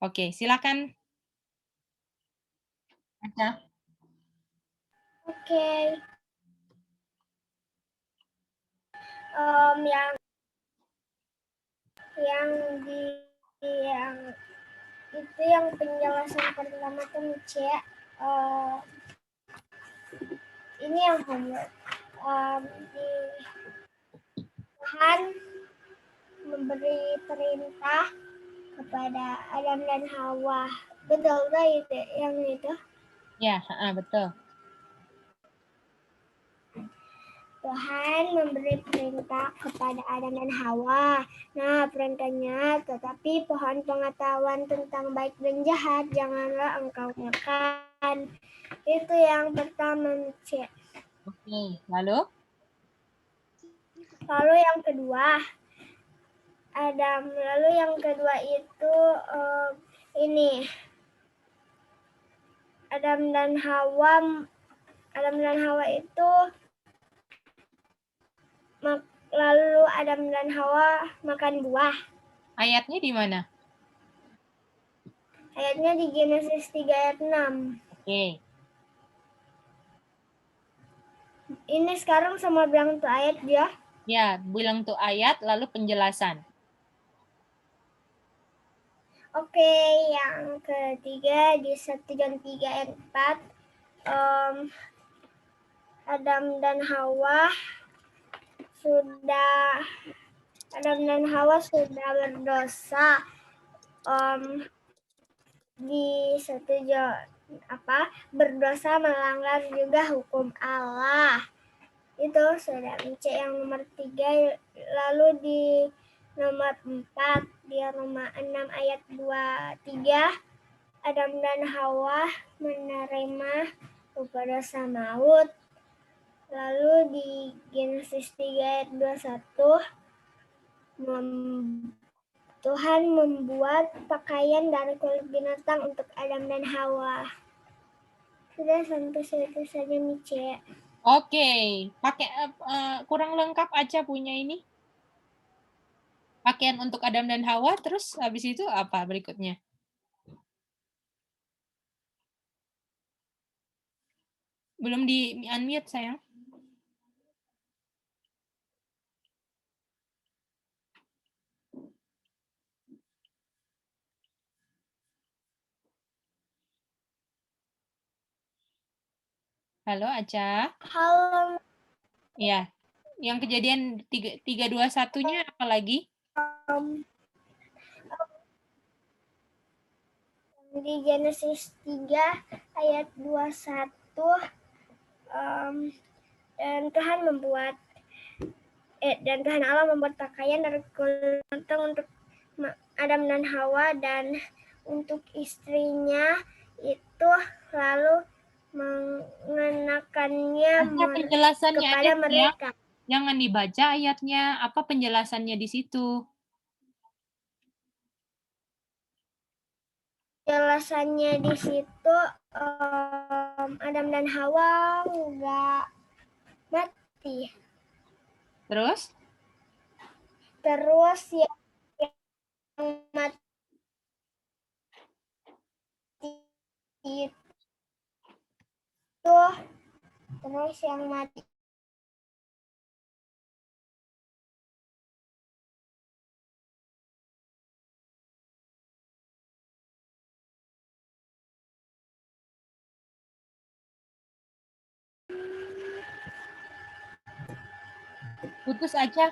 Oke, silakan. Aca. Oke, um, yang di yang itu yang penjelasan pertama tuh Mice, ini yang homework. Di Tuhan memberi perintah kepada Adam dan Hawa. Betul gak itu yang itu? Ya, betul. Tuhan memberi perintah kepada Adam dan Hawa. Nah, perintahnya, tetapi pohon pengetahuan tentang baik dan jahat janganlah engkau makan. Itu yang pertama, Mice. Oke, lalu? Lalu yang kedua, Lalu yang kedua itu ini. Adam dan Hawa itu lalu Adam dan Hawa makan buah. Ayatnya di mana? Ayatnya di Genesis 3 ayat 6. Oke. Ini sekarang sama bilang tuh ayat ya. Ya, bilang tuh ayat lalu penjelasan. Oke, yang ketiga di 1 John 3 ayat 4. Adam dan Hawa sudah berdosa. Di 1 John berdosa melanggar juga hukum Allah. Itu sudah Mice yang nomor 3. Lalu di nomor 4 di Roma 6 ayat 23, Adam dan Hawa menerima upah dosa maut. Lalu di Genesis 3 ayat 21, Tuhan membuat pakaian dari kulit binatang untuk Adam dan Hawa. Sudah sampai situ saja, Mice. Oke, pakai kurang lengkap aja punya ini. Pakaian untuk Adam dan Hawa, terus habis itu apa berikutnya? Belum di unmute, sayang. Halo, Aca. Halo. Iya. Yang kejadian 321-nya apa lagi? Di Genesis 3 ayat 21, dan Tuhan Allah membuat pakaian dari kulit untuk Adam dan Hawa, dan untuk istrinya itu lalu mengenakannya Penjelasannya kepada aja, mereka. Jangan dibaca ayatnya, apa penjelasannya di situ? Penjelasannya di situ, Adam dan Hawa nggak mati. Terus yang mati itu, terus yang mati putus aja.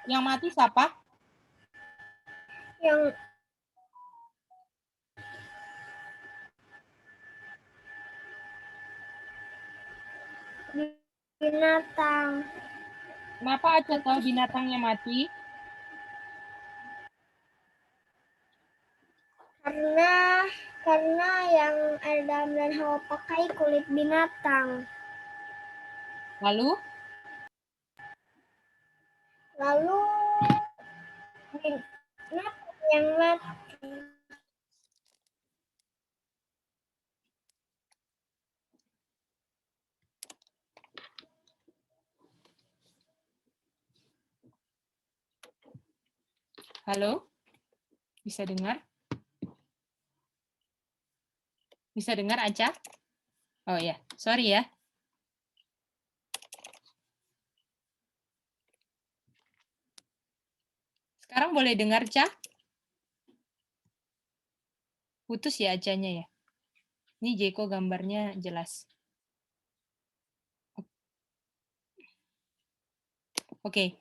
Yang mati siapa? Yang binatang. Kenapa aja tahu binatangnya mati? Karena yang Adam dan Hawa pakai kulit binatang. Lalu binatang yang mati. Halo? Bisa dengar? Bisa dengar, Aca? Oh ya, sorry ya. Sekarang boleh dengar, Ca? Putus ya Acanya ya? Ini Jeko gambarnya jelas. Oke,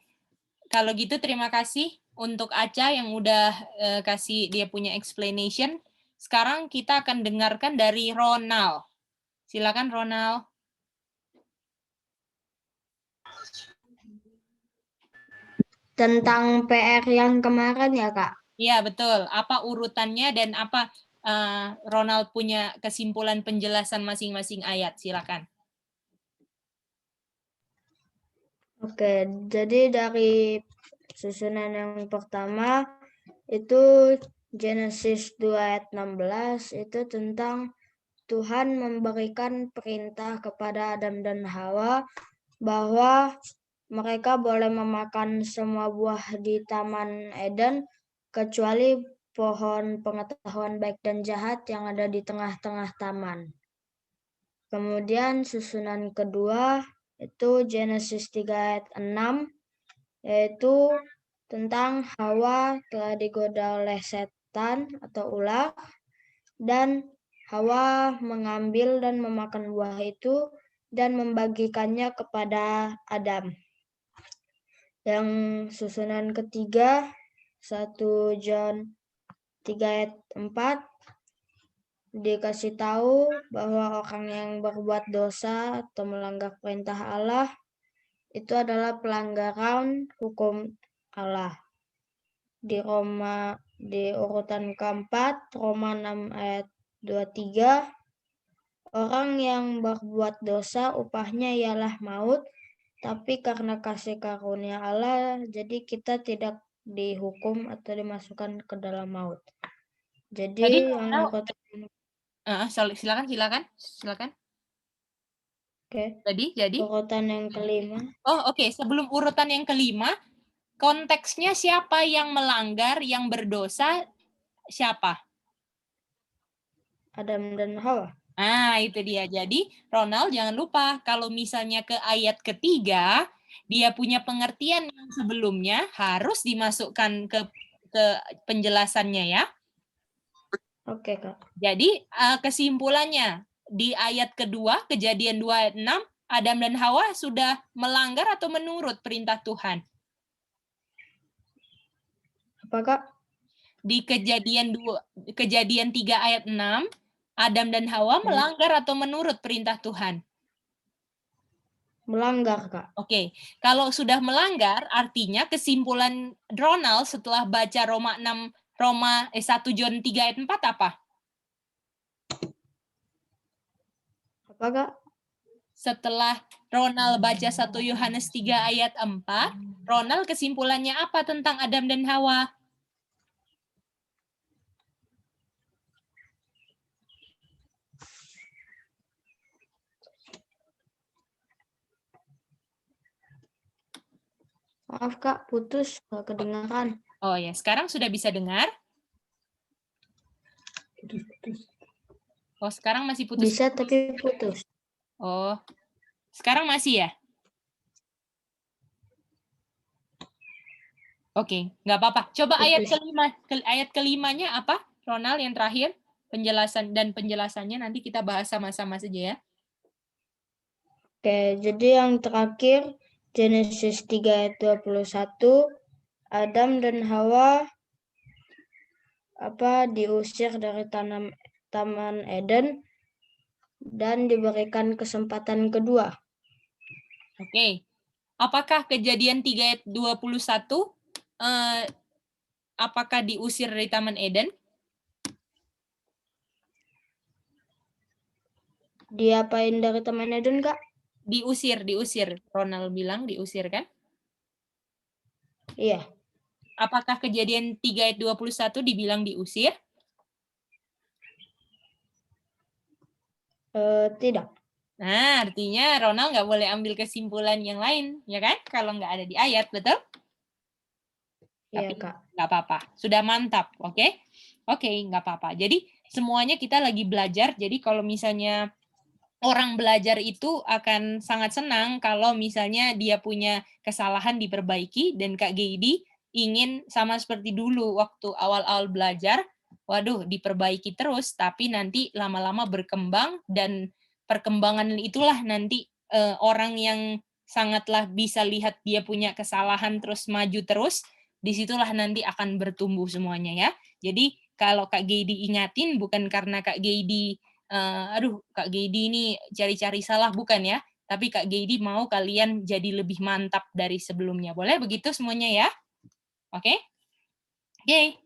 kalau gitu terima kasih untuk Aca yang udah kasih dia punya explanation. Sekarang kita akan dengarkan dari Ronald. Silakan Ronald. Tentang PR yang kemarin ya, Kak? Iya, betul. Apa urutannya dan apa Ronald punya kesimpulan penjelasan masing-masing ayat. Silakan. Oke, jadi dari susunan yang pertama itu Genesis 2 ayat 16 itu tentang Tuhan memberikan perintah kepada Adam dan Hawa bahwa mereka boleh memakan semua buah di Taman Eden kecuali pohon pengetahuan baik dan jahat yang ada di tengah-tengah taman. Kemudian susunan kedua itu Genesis 3 ayat 6 yaitu tentang Hawa telah digoda oleh setan atau ular dan Hawa mengambil dan memakan buah itu dan membagikannya kepada Adam. Yang susunan ketiga 1 John 3 ayat 4 dikasih tahu bahwa orang yang berbuat dosa atau melanggar perintah Allah itu adalah pelanggaran hukum Allah. Di urutan keempat, Roma 6 ayat 23, orang yang berbuat dosa upahnya ialah maut, tapi karena kasih karunia Allah, jadi kita tidak dihukum atau dimasukkan ke dalam maut. Jadi yang urutan silakan. Jadi. Urutan yang kelima. Oh, oke. Sebelum urutan yang kelima, konteksnya siapa yang melanggar, yang berdosa, siapa? Adam dan Hawa. Nah, itu dia. Jadi, Ronald jangan lupa, kalau misalnya ke ayat ketiga, dia punya pengertian yang sebelumnya harus dimasukkan ke penjelasannya ya. Oke, Kak. Jadi, kesimpulannya, di ayat kedua, Kejadian 2 ayat 6, Adam dan Hawa sudah melanggar atau menurut perintah Tuhan? Apa, Kak? Di Kejadian 3 ayat 6, Adam dan Hawa melanggar atau menurut perintah Tuhan? Melanggar, Kak. Oke, kalau sudah melanggar, artinya kesimpulan Ronald setelah baca 1 John 3 ayat 4 apa? Apa, Kak? Setelah Ronald baca 1 Yohanes 3 ayat 4, Ronald kesimpulannya apa tentang Adam dan Hawa? Maaf, Kak, putus, nggak kedengaran. Oh ya, sekarang sudah bisa dengar? Oh, sekarang masih putus. Bisa, tapi putus. Oh, sekarang masih ya? Oke, nggak apa-apa. Coba ayat kelimanya apa, Ronald, yang terakhir? Penjelasannya nanti kita bahas sama-sama saja ya. Oke, jadi yang terakhir, Genesis 3 ayat 21, Adam dan Hawa diusir dari Taman Eden dan diberikan kesempatan kedua. Oke. Apakah Kejadian 3 ayat 21 apakah diusir dari Taman Eden? Diapain dari Taman Eden, Kak? Diusir. Ronald bilang diusir kan? Iya. Apakah Kejadian 3 ayat 21 dibilang diusir? Tidak. Nah, artinya Ronald nggak boleh ambil kesimpulan yang lain, ya kan? Kalau nggak ada di ayat, betul? Iya, Tapi Kak. nggak apa-apa. Sudah mantap, oke? Oke, nggak apa-apa. Jadi semuanya kita lagi belajar. Jadi kalau misalnya orang belajar itu akan sangat senang kalau misalnya dia punya kesalahan diperbaiki, dan Kak Geidi ingin sama seperti dulu waktu awal-awal belajar, waduh diperbaiki terus, tapi nanti lama-lama berkembang, dan perkembangan itulah nanti orang yang sangatlah bisa lihat dia punya kesalahan terus maju terus, disitulah nanti akan bertumbuh semuanya ya. Jadi kalau Kak Geidi ingatin bukan karena Kak Geidi aduh Kak Geidi ini cari-cari salah, bukan ya, tapi Kak Geidi mau kalian jadi lebih mantap dari sebelumnya. Boleh begitu semuanya ya? Oke? Oke.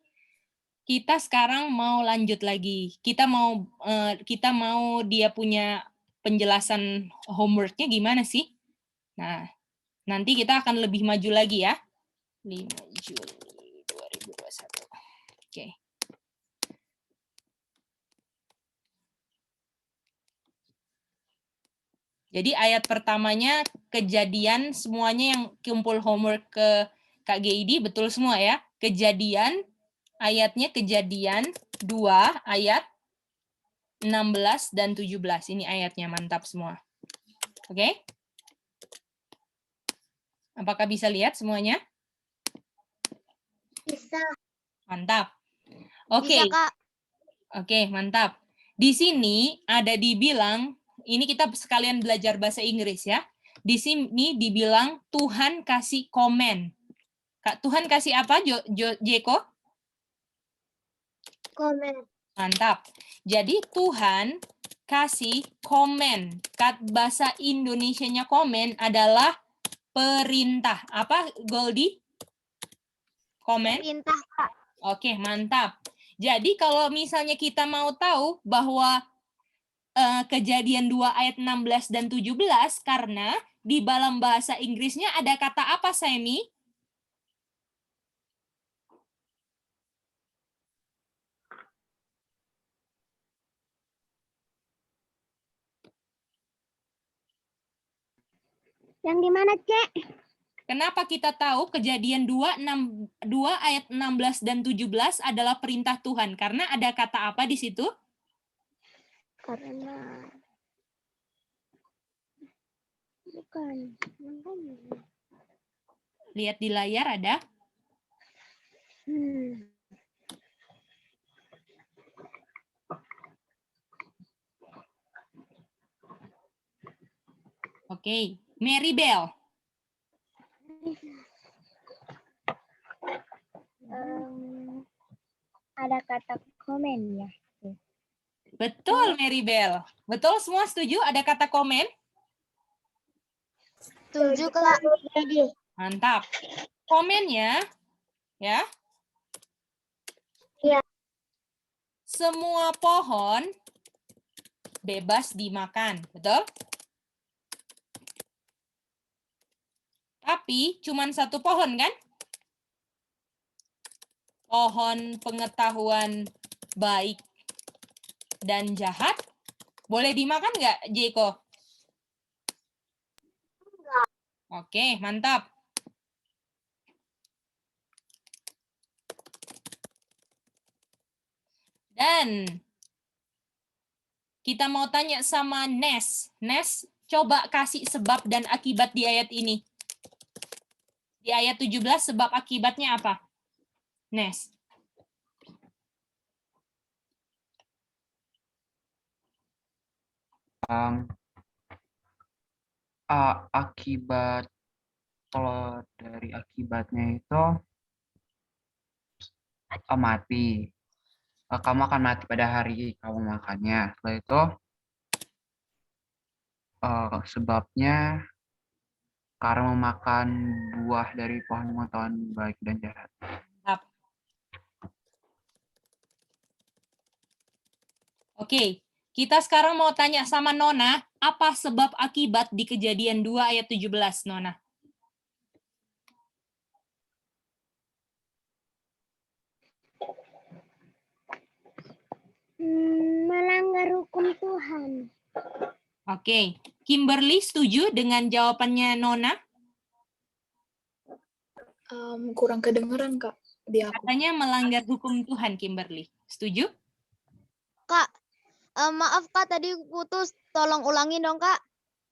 Kita sekarang mau lanjut lagi. Kita mau dia punya penjelasan homework-nya gimana sih? Nah, nanti kita akan lebih maju lagi ya. 5 Juli 2021. Oke. Jadi ayat pertamanya Kejadian, semuanya yang kumpul homework ke Kak Geidi betul semua ya. Kejadian, ayatnya Kejadian 2 ayat 16 dan 17. Ini ayatnya mantap semua. Oke? Apakah bisa lihat semuanya? Bisa. Mantap. Oke. Bisa, Kak. Oke, mantap. Di sini ada dibilang, ini kita sekalian belajar bahasa Inggris ya. Di sini dibilang Tuhan kasih komen. Kak, Tuhan kasih apa, Jeko? Komen. Mantap. Jadi Tuhan kasih komen. Bahasa Indonesianya komen adalah perintah. Apa, Goldie? Komen? Perintah, Kak. Oke, mantap. Jadi kalau misalnya kita mau tahu bahwa Kejadian 2 ayat 16 dan 17, karena di dalam bahasa Inggrisnya ada kata apa, Semi? Yang di mana, Cek? Kenapa kita tahu Kejadian 2 ayat 16 dan 17 adalah perintah Tuhan? Karena ada kata apa di situ? Karena bukan. Lihat di layar ada. Oke, Mary Bell. Ada kata komen ya. Betul, Mary Bell. Betul, semua setuju ada kata komen? Setuju, Kak. Mantap. Komennya, ya. Iya. Semua pohon bebas dimakan, betul? Tapi cuman satu pohon kan? Pohon pengetahuan baik dan jahat. Boleh dimakan nggak, Jeko? Enggak. Oke, mantap. Dan kita mau tanya sama Nes. Nes, coba kasih sebab dan akibat di ayat ini. Di ayat 17 sebab akibatnya apa? Nes. Akibat, kalau dari akibatnya itu mati. Kamu akan mati pada hari kamu makannya. Setelah itu sebabnya karena memakan buah dari pohon pengetahuan baik dan jahat. Oke, kita sekarang mau tanya sama Nona, apa sebab akibat di Kejadian 2 ayat 17, Nona? Melanggar hukum Tuhan. Oke, Kimberly setuju dengan jawabannya Nona? Kurang kedengeran, Kak, di aku. Katanya melanggar hukum Tuhan, Kimberly. Setuju? Kak, maaf Kak, tadi putus. Tolong ulangi dong, Kak.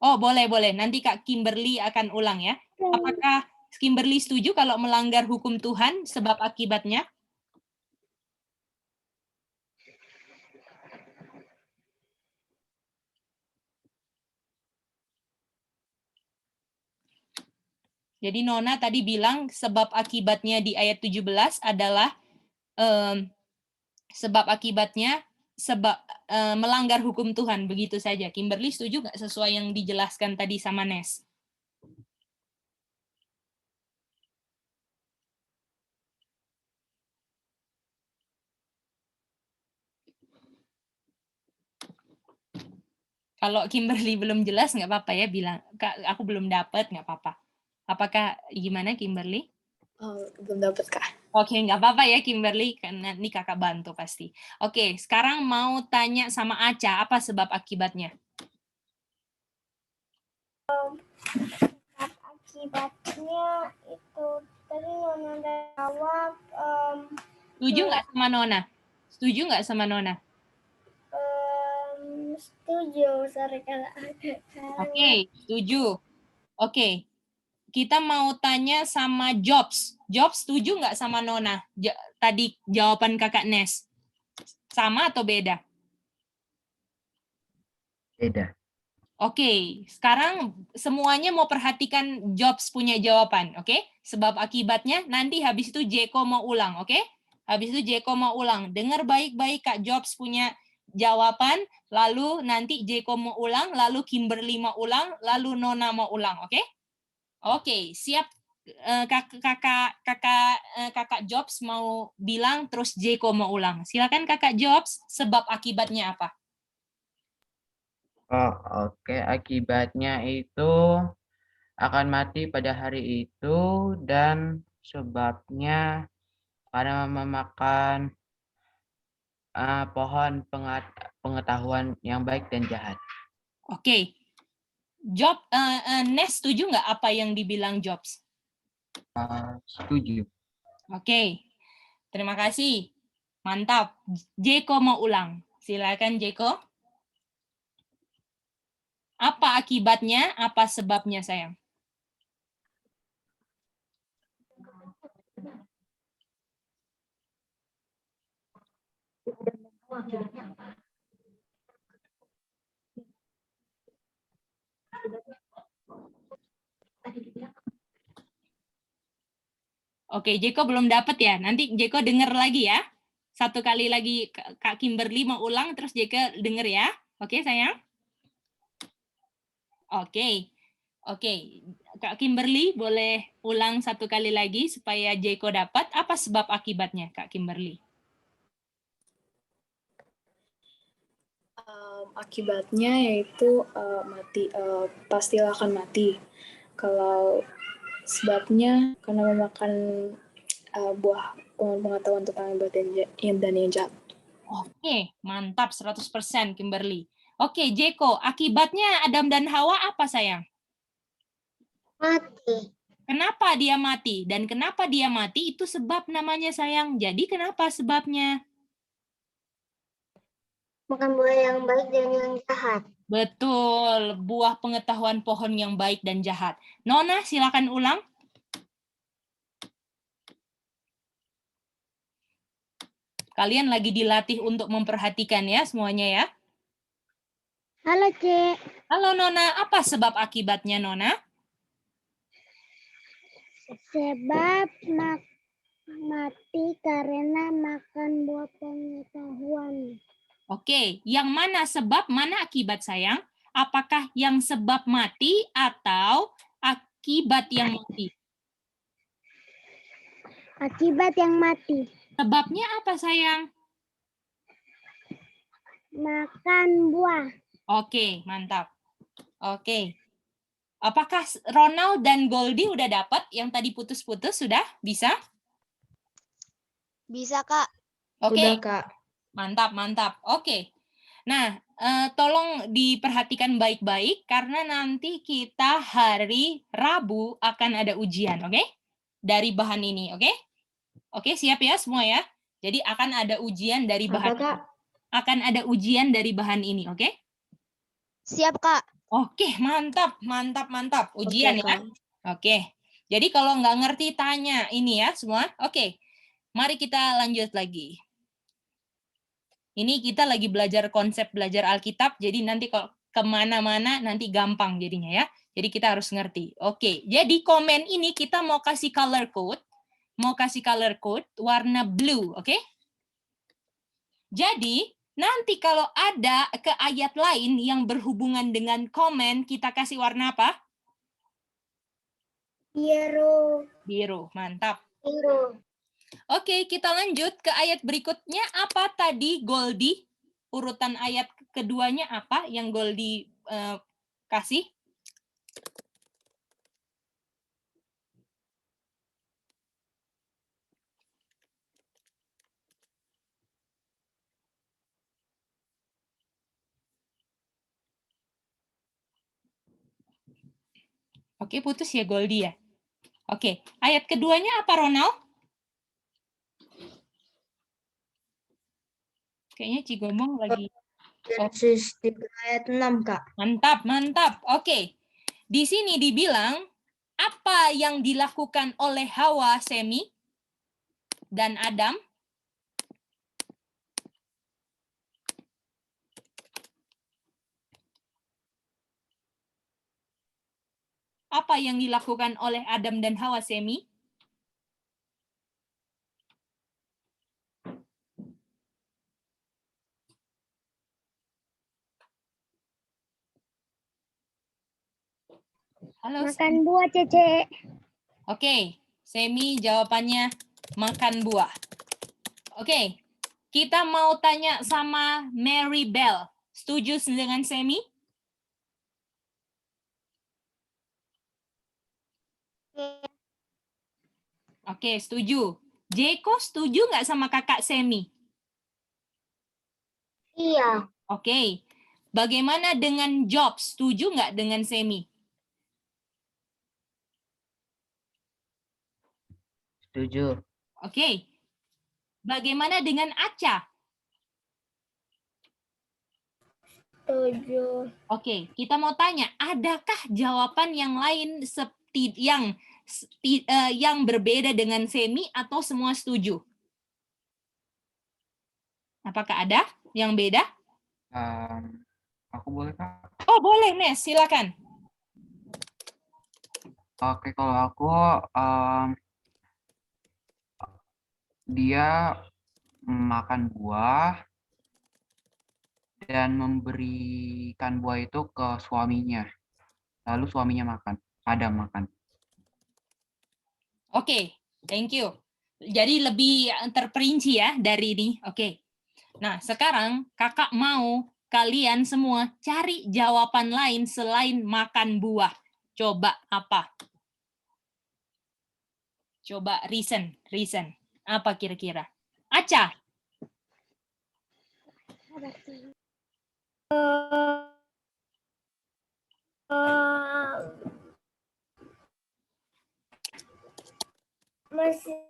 Oh, boleh, boleh. Nanti Kak Kimberly akan ulang ya. Apakah Kimberly setuju kalau melanggar hukum Tuhan sebab akibatnya? Jadi Nona tadi bilang sebab akibatnya di ayat 17 adalah sebab akibatnya melanggar hukum Tuhan, begitu saja. Kimberly setuju nggak sesuai yang dijelaskan tadi sama Nes? Kalau Kimberly belum jelas nggak apa-apa ya, bilang Kak, aku belum dapat, nggak apa-apa. Apakah gimana Kimberly? Belum dapat, Kak. Oke, nggak apa-apa ya Kimberly, karena ini kakak bantu pasti. Oke, sekarang mau tanya sama Aca, apa sebab akibatnya? Akibatnya itu tadi Nona udah jawab. Setuju nggak sama Nona? Setuju nggak sama Nona? Setuju, sorry kalau agak salah. Oke, setuju. Oke, kita mau tanya sama Jobs. Jobs setuju nggak sama Nona? Tadi jawaban kakak Nes. Sama atau beda? Beda. Oke, sekarang semuanya mau perhatikan Jobs punya jawaban, oke? Sebab akibatnya nanti habis itu Jeko mau ulang, oke? Habis itu Jeko mau ulang. Dengar baik-baik Kak Jobs punya jawaban, lalu nanti Jeko mau ulang, lalu Kimberly mau ulang, lalu Nona mau ulang, oke? Oke, siap. Kakak Jobs mau bilang, terus Jeko mau ulang. Silakan Kakak Jobs, sebab akibatnya apa? Oh, oke. Akibatnya itu akan mati pada hari itu dan sebabnya karena memakan pohon pengetahuan yang baik dan jahat. Oke. Nes setuju nggak apa yang dibilang Jobs? Setuju. Oke. Terima kasih. Mantap. Jeko mau ulang. Silakan Jeko. Apa akibatnya? Apa sebabnya, sayang? Oke, Jeko belum dapat ya. Nanti Jeko denger lagi ya. Satu kali lagi Kak Kimberly mau ulang, terus Jeko denger ya. Oke, sayang? Oke. Oke. Kak Kimberly boleh ulang satu kali lagi supaya Jeko dapat. Apa sebab akibatnya, Kak Kimberly? Akibatnya yaitu mati, pastilah akan mati. Kalau sebabnya karena memakan buah pengetahuan tentang yang baik dan yang jahat. Oke, mantap 100% Kimberly. Oke, Jeko, akibatnya Adam dan Hawa apa, sayang? Mati. Kenapa dia mati? Dan kenapa dia mati itu sebab namanya, sayang. Jadi kenapa sebabnya? Makan buah yang baik dan yang jahat. Betul, buah pengetahuan pohon yang baik dan jahat. Nona, silakan ulang. Kalian lagi dilatih untuk memperhatikan ya semuanya ya. Halo, Cek. Halo Nona, apa sebab akibatnya Nona? Sebab mati karena makan buah pengetahuan. Oke, yang mana sebab, mana akibat, sayang? Apakah yang sebab mati atau akibat yang mati? Akibat yang mati. Sebabnya apa, sayang? Makan buah. Oke, mantap. Oke. Apakah Ronald dan Goldie udah dapat yang tadi putus-putus? Sudah? Bisa? Bisa, Kak. Oke. Udah, Kak. Mantap, mantap. Oke. Nah, tolong diperhatikan baik-baik karena nanti kita hari Rabu akan ada ujian, oke? dari bahan ini, oke? Oke, siap ya semua ya? Jadi akan ada ujian dari Apa, bahan Kak? akan ada ujian dari bahan ini, oke? Siap, Kak. Oke, mantap, mantap, mantap. Ujian Oke, ya. Kak. Oke. Jadi kalau nggak ngerti tanya ini ya semua. Oke. Mari kita lanjut lagi. Ini kita lagi belajar konsep belajar Alkitab. Jadi nanti kalau kemana-mana nanti gampang jadinya ya. Jadi kita harus ngerti. Oke. Jadi komen ini kita mau kasih color code. Mau kasih color code warna blue. Oke. Jadi nanti kalau ada ke ayat lain yang berhubungan dengan komen, kita kasih warna apa? Biru. Biru, mantap. Biru. Oke, kita lanjut ke ayat berikutnya. Apa tadi, Goldie? Urutan ayat keduanya apa yang Goldie kasih? Oke, putus ya Goldie ya. Oke, ayat keduanya apa, Ronald? Kayaknya Cigombong lagi. Genesis 3 ayat 6, Kak. Mantap, mantap. Oke. Di sini dibilang apa yang dilakukan oleh Hawa, Semi, dan Adam? Apa yang dilakukan oleh Adam dan Hawa, Semi? Halo, Makan buah, Cece. Oke, Semi jawabannya makan buah. Oke, kita mau tanya sama Mary Bell. Setuju dengan Semi? Oke, setuju. Jeko setuju nggak sama kakak Semi? Iya. Oke. Bagaimana dengan Job? Setuju nggak dengan Semi? Setuju. Oke. Bagaimana dengan Aca? Setuju. Oke, kita mau tanya, adakah jawaban yang lain yang berbeda dengan Semi atau semua setuju? Apakah ada yang beda? Aku boleh, Kak? Oh, boleh, Nes. Silakan. Oke, kalau aku dia makan buah dan memberikan buah itu ke suaminya. Lalu suaminya makan. Adam makan. Oke, thank you. Jadi lebih terperinci ya dari ini. Oke. Nah, sekarang kakak mau kalian semua cari jawaban lain selain makan buah. Coba apa? Coba reason. Apa kira-kira? Aca. Masih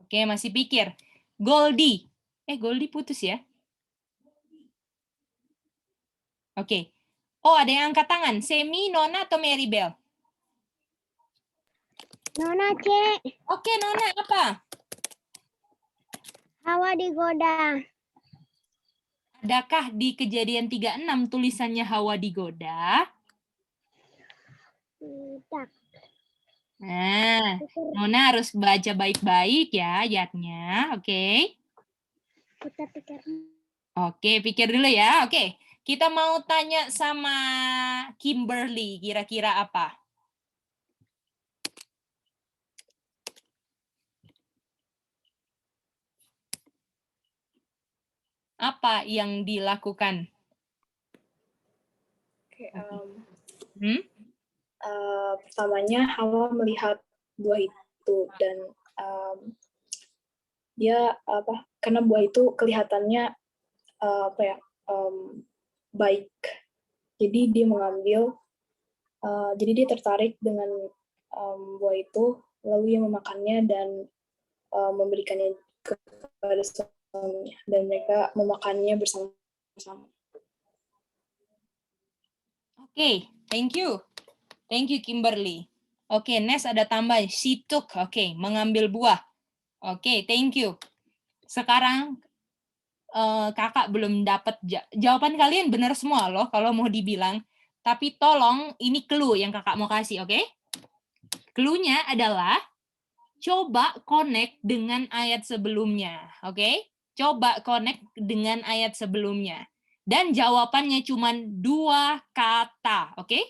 Oke, masih pikir. Goldie. Goldie putus ya? Oke. Oh, ada yang angkat tangan. Semi, Nona, atau Mary Bell? Nona, Cek. Oke, Nona, apa? Hawa digoda. Adakah di Kejadian 36 tulisannya Hawa digoda? Tidak. Nah, Nona harus baca baik-baik ya ayatnya, oke? Kita pikir. Oke, pikir dulu ya. Oke, kita mau tanya sama Kimberly, kira-kira apa? Apa yang dilakukan? Oke, pertamanya Hawa melihat buah itu dan dia karena buah itu kelihatannya baik, jadi dia mengambil, jadi dia tertarik dengan buah itu, lalu ia memakannya dan memberikannya kepada suaminya, dan mereka memakannya bersama-sama. Oke, thank you. Thank you, Kimberly. Oke, Nes ada tambah. She took. Oke, mengambil buah. Oke, thank you. Sekarang kakak belum dapat jawaban kalian benar semua loh kalau mau dibilang. Tapi tolong ini clue yang kakak mau kasih, oke? Clue-nya adalah coba connect dengan ayat sebelumnya, oke? Coba connect dengan ayat sebelumnya. Dan jawabannya cuma 2 kata, oke?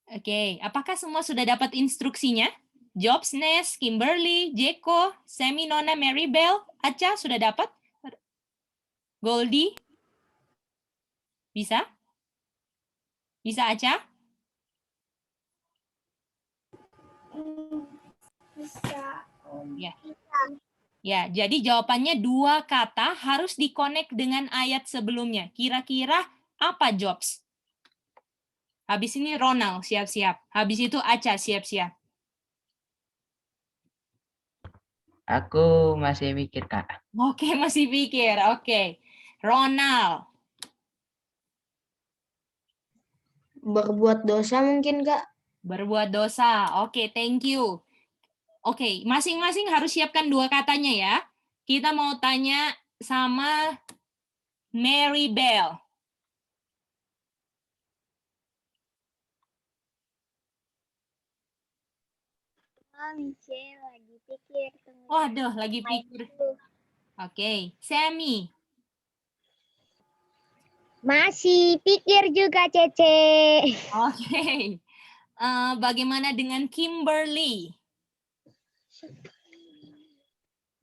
Oke, apakah semua sudah dapat instruksinya? Jobs, Nes, Kimberly, Jeko, Semi, Nona, Maribel, Aca sudah dapat? Goldie? Bisa? Bisa, Aca? Bisa. Ya. Ya, jadi jawabannya 2 kata harus dikonek dengan ayat sebelumnya. Kira-kira apa Jobs? Habis ini Ronald, siap-siap. Habis itu Aca, siap-siap. Aku masih mikir, Kak. Oke, masih pikir. Oke. Ronald. Berbuat dosa mungkin, Kak. Berbuat dosa. Oke, thank you. Oke, masing-masing harus siapkan 2 katanya ya. Kita mau tanya sama Maribel. Michelle lagi pikir. Waduh, lagi pikir. Oke, Semi. Masih pikir juga, Cece. Oke. Bagaimana dengan Kimberly?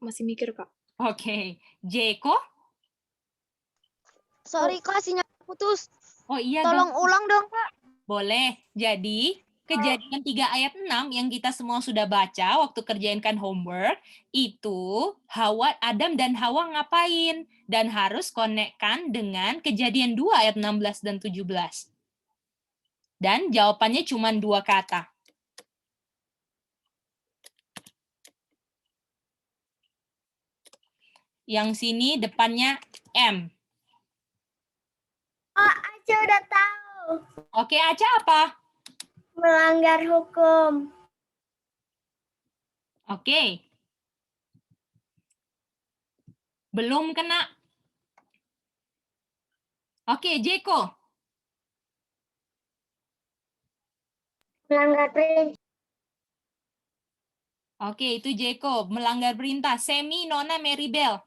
Masih mikir, Kak. Oke. Jeko? Sorry Kak, sinyal putus. Oh iya Tolong dong. ulang dong Kak. Boleh. Jadi, Kejadian 3 ayat 6 yang kita semua sudah baca waktu kerjainkan homework, itu Adam dan Hawa ngapain? Dan harus konekkan dengan Kejadian 2 ayat 16 dan 17. Dan jawabannya cuma 2 kata. Yang sini depannya M. Oh, Aca udah tahu. Oke, Aca apa? Melanggar hukum. Oke. Belum kena. Oke, Jeko. Melanggar prinsip. Oke, itu Jeko. Melanggar perintah. Semi, Nona, Maribel.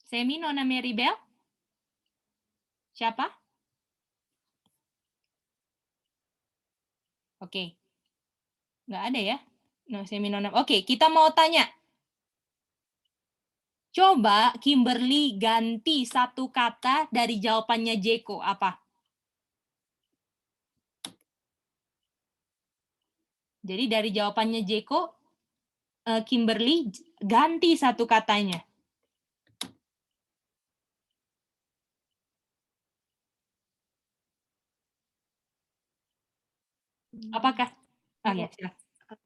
Semi, Nona, Maribel? Siapa? Oke. Nggak ada ya? No, Semi, Nona. Oke, kita mau tanya. Coba Kimberly ganti 1 kata dari jawabannya Jeko. Apa? Jadi dari jawabannya Jeko, Kimberly ganti 1 katanya. Apakah? Oh ya, silakan.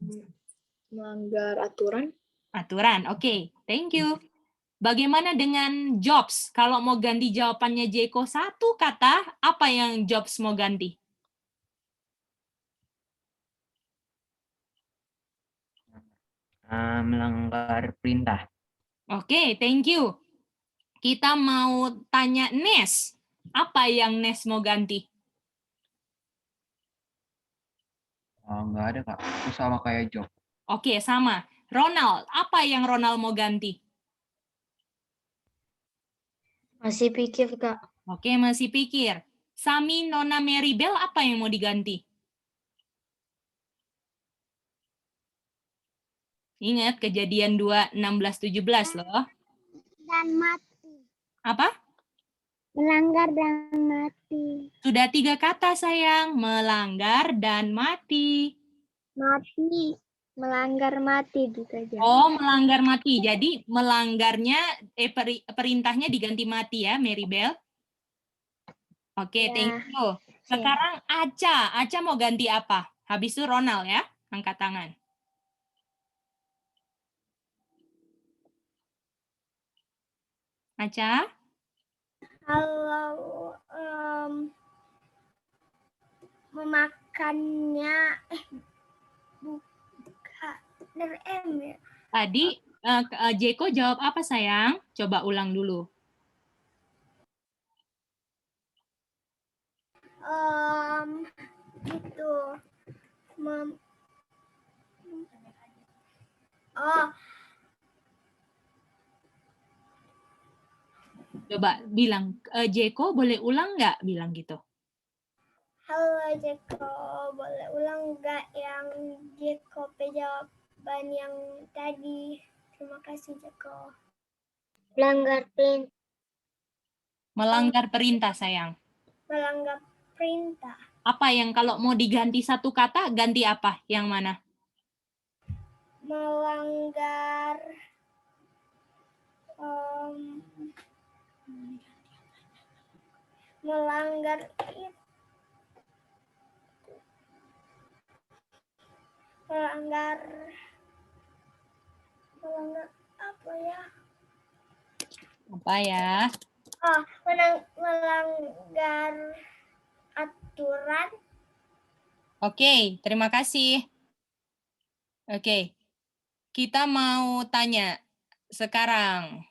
Melanggar aturan. Aturan, oke. Thank you. Bagaimana dengan Jobs? Kalau mau ganti jawabannya Jeko 1 kata, apa yang Jobs mau ganti? Melanggar perintah. Oke, thank you. Kita mau tanya Nes. Apa yang Nes mau ganti? Oh, nggak ada, Kak. Itu sama kayak job. Oke, sama. Ronald, apa yang Ronald mau ganti? Masih pikir, Kak. Oke, masih pikir. Sami, Nona, Maribel, apa yang mau diganti? Ingat, Kejadian 2, 16, 17 loh. Dan mati. Apa? Melanggar dan mati. Sudah 3 kata, sayang. Melanggar dan mati. Mati. Melanggar mati gitu aja. Oh, melanggar mati. Jadi melanggarnya perintahnya diganti mati ya, Maribel. Oke, Ya. thank you. Sekarang Aca. Aca mau ganti apa? Habis itu Ronald ya, angkat tangan. Aca? Kalau memakannya bukan dari M ya. Tadi Jeko jawab apa sayang? Coba ulang dulu. Gitu. Oh, Coba bilang, Jeko boleh ulang nggak? Bilang gitu. halo Jeko, boleh ulang nggak yang Jeko jawaban yang tadi? Terima kasih Jeko. Melanggar perintah. Melanggar perintah sayang. Melanggar perintah. Apa yang kalau mau diganti satu kata, ganti apa? Yang mana? Melanggar melanggar apa ya? Apa ya? Oh, melanggar aturan. Oke, terima kasih. Oke, kita mau tanya sekarang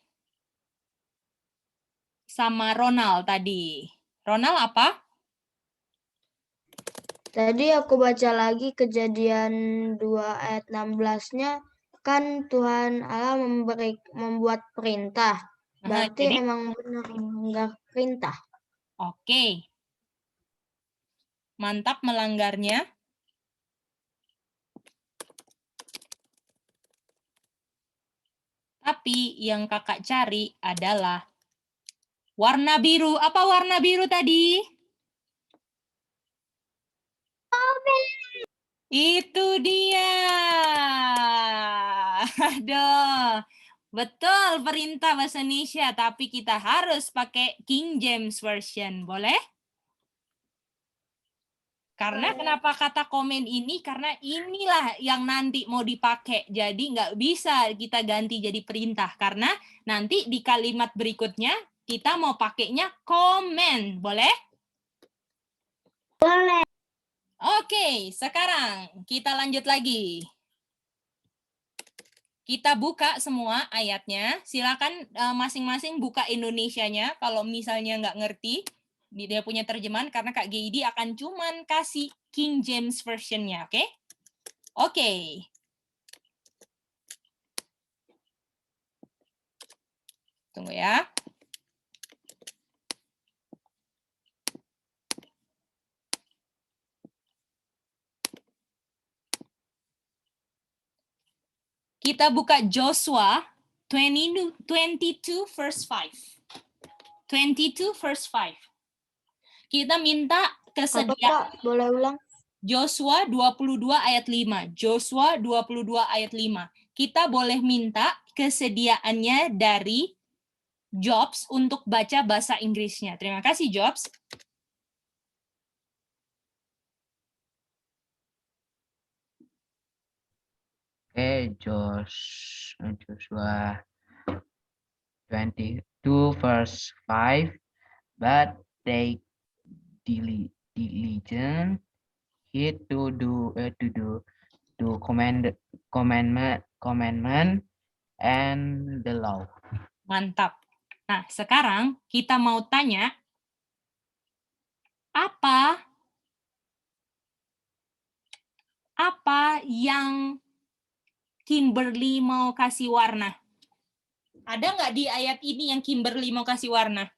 sama Ronald tadi. Ronald apa? Tadi aku baca lagi Kejadian 2 ayat 16-nya, kan Tuhan Allah membuat perintah. Berarti Jadi, emang benar melanggar perintah. oke. Mantap melanggarnya. Tapi yang kakak cari adalah warna biru. Apa warna biru tadi? Itu dia. Aduh. Betul perintah bahasa Indonesia, tapi kita harus pakai King James Version. Boleh? Karena kenapa kata komen ini? Karena inilah yang nanti mau dipakai. Jadi nggak bisa kita ganti jadi perintah. Karena nanti di kalimat berikutnya kita mau pakainya komen. Boleh? Boleh. Oke, sekarang kita lanjut lagi. Kita buka semua ayatnya. Silakan masing-masing buka Indonesianya. Kalau misalnya nggak ngerti, dia punya terjemahan, karena Kak Geidi akan cuman kasih King James Version-nya, oke? Oke. Tunggu ya. Kita buka Joshua 22 verse 5. 22 verse 5. Kita minta kesediaan. Kak, boleh ulang? Joshua 22 ayat 5. Joshua 22 ayat 5. Kita boleh minta kesediaannya dari Jobs untuk baca bahasa Inggrisnya. Terima kasih, Jobs. Oke, Joshua 22 verse 5. But they diligent heed to do commandment and the law. Mantap. Nah, sekarang kita mau tanya, apa yang Kimberly mau kasih warna? Ada nggak di ayat ini yang Kimberly mau kasih warna?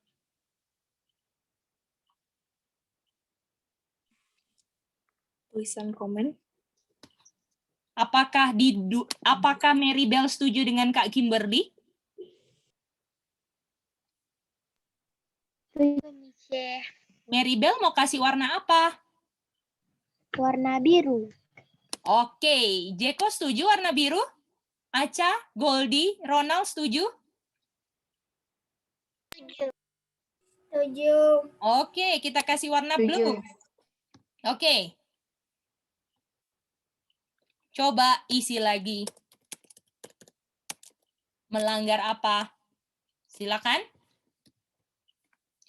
Tulisan komen. Apakah Maribel setuju dengan Kak Kimberly? Maribel mau kasih warna apa? Warna biru. Oke, Jeko setuju warna biru? Aca, Goldie, Ronald setuju? Setuju. Oke, kita kasih warna blue. Setuju. Oke. Coba isi lagi. Melanggar apa? Silakan.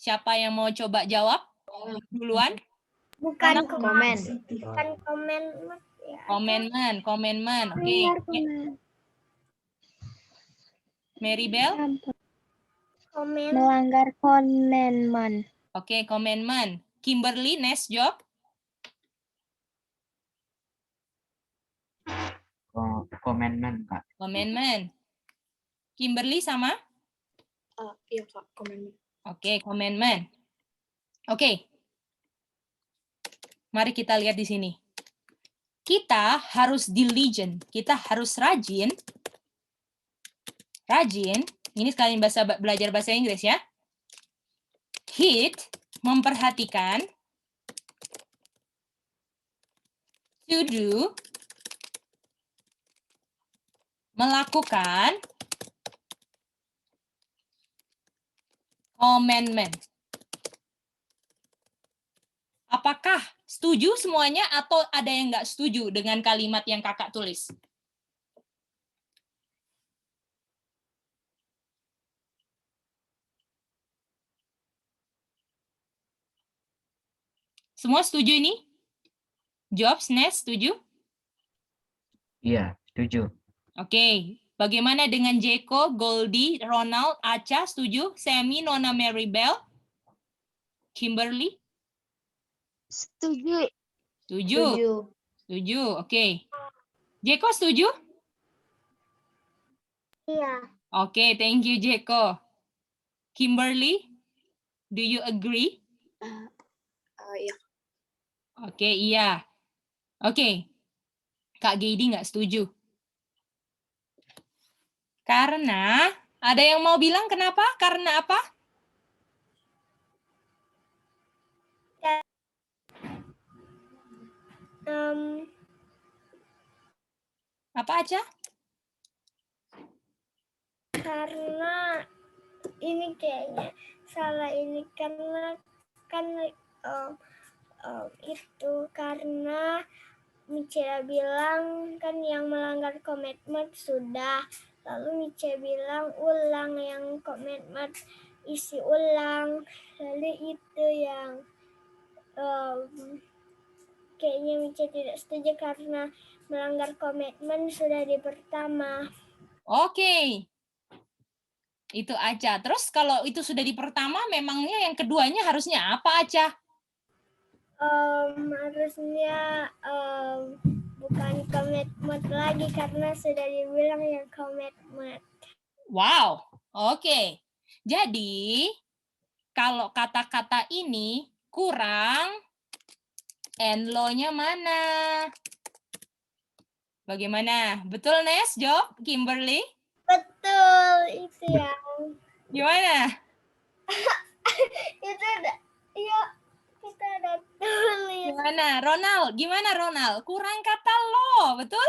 Siapa yang mau coba jawab? Duluan. Bukan Mana? Komen. bukan komen. Ya. Komenmen. Oke. Mary Bell? Komen. Melanggar komenmen. Oke, komenmen. Kimberly, next job. Komenmen, Kak. Komenmen. Kimberly sama? Iya Kak, komen. Oke, komenmen. Oke. Mari kita lihat di sini. Kita harus diligent, kita harus rajin. Rajin, ini sekalian belajar bahasa Inggris ya. Hit, memperhatikan. To do, melakukan. Commandment. Apakah setuju semuanya atau ada yang nggak setuju dengan kalimat yang kakak tulis? Semua setuju ini? Jobs, Nes, setuju? Iya, setuju. Oke. Bagaimana dengan Jeko, Goldie, Ronald, Aca, setuju? Sammy, Nona Maribel? Kimberly? Setuju. Setuju. Setuju. Setuju, oke. Jeko setuju? Iya. Oke, thank you Jeko. Kimberly, do you agree? Iya. Oke, iya. Oke. Kak Geidi nggak setuju. Karena, ada yang mau bilang kenapa? Karena apa? Apa aja? Karena ini kayaknya salah ini karena kan itu karena Micha bilang kan yang melanggar komitmen sudah, lalu Micha bilang ulang yang komitmen isi ulang, lalu itu yang kayaknya Micha tidak setuju karena melanggar komitmen sudah di pertama. Oke. Itu aja. Terus kalau itu sudah di pertama, memangnya yang keduanya harusnya apa aja? Harusnya bukan komitmen lagi karena sudah dibilang yang komitmen. Wow, oke. Jadi, kalau kata-kata ini kurang, and law-nya mana? Bagaimana? Betul, Nes? Job, Kimberly? Betul, itu yang Gimana? itu ada, iya kita ada tulis. Gimana? Ronald, gimana Ronald? Kurang kata lo, betul?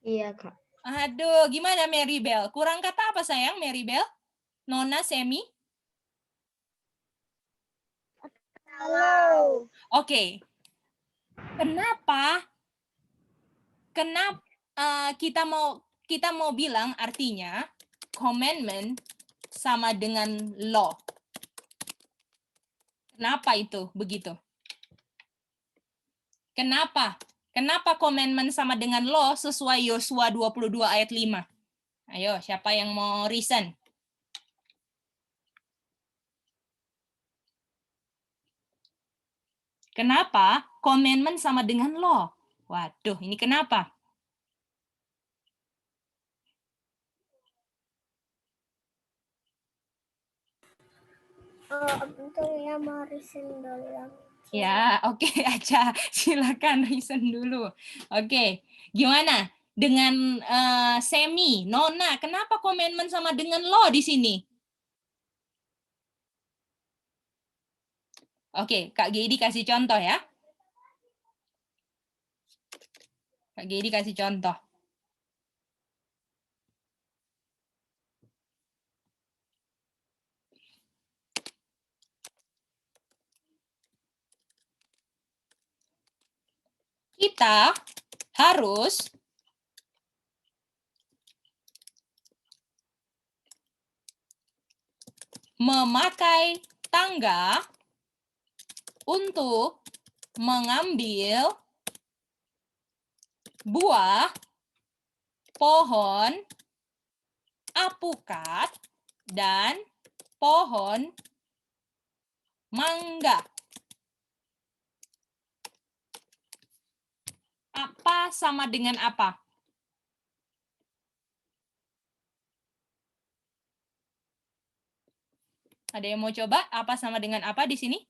Iya, Kak. Aduh, gimana Maribel? Kurang kata apa sayang, Maribel? Nona, Semi? Halo. Oke. Kenapa kita mau bilang artinya commandment sama dengan law? Kenapa itu begitu? Kenapa? Kenapa commandment sama dengan law sesuai Yosua 22 ayat 5? Ayo, siapa yang mau reason? Kenapa commandment sama dengan law? Waduh, ini kenapa? Untung ya mau resign dulu. Ya, oke aja. Silakan reason dulu. Oke, gimana dengan Semi, Nona? Kenapa commandment sama dengan law di sini? Oke, Kak Geidi kasih contoh ya. Kak Gedi kasih contoh. Kita harus memakai tangga untuk mengambil buah pohon apukat dan pohon mangga. Apa sama dengan apa? Ada yang mau coba? Apa sama dengan apa di sini?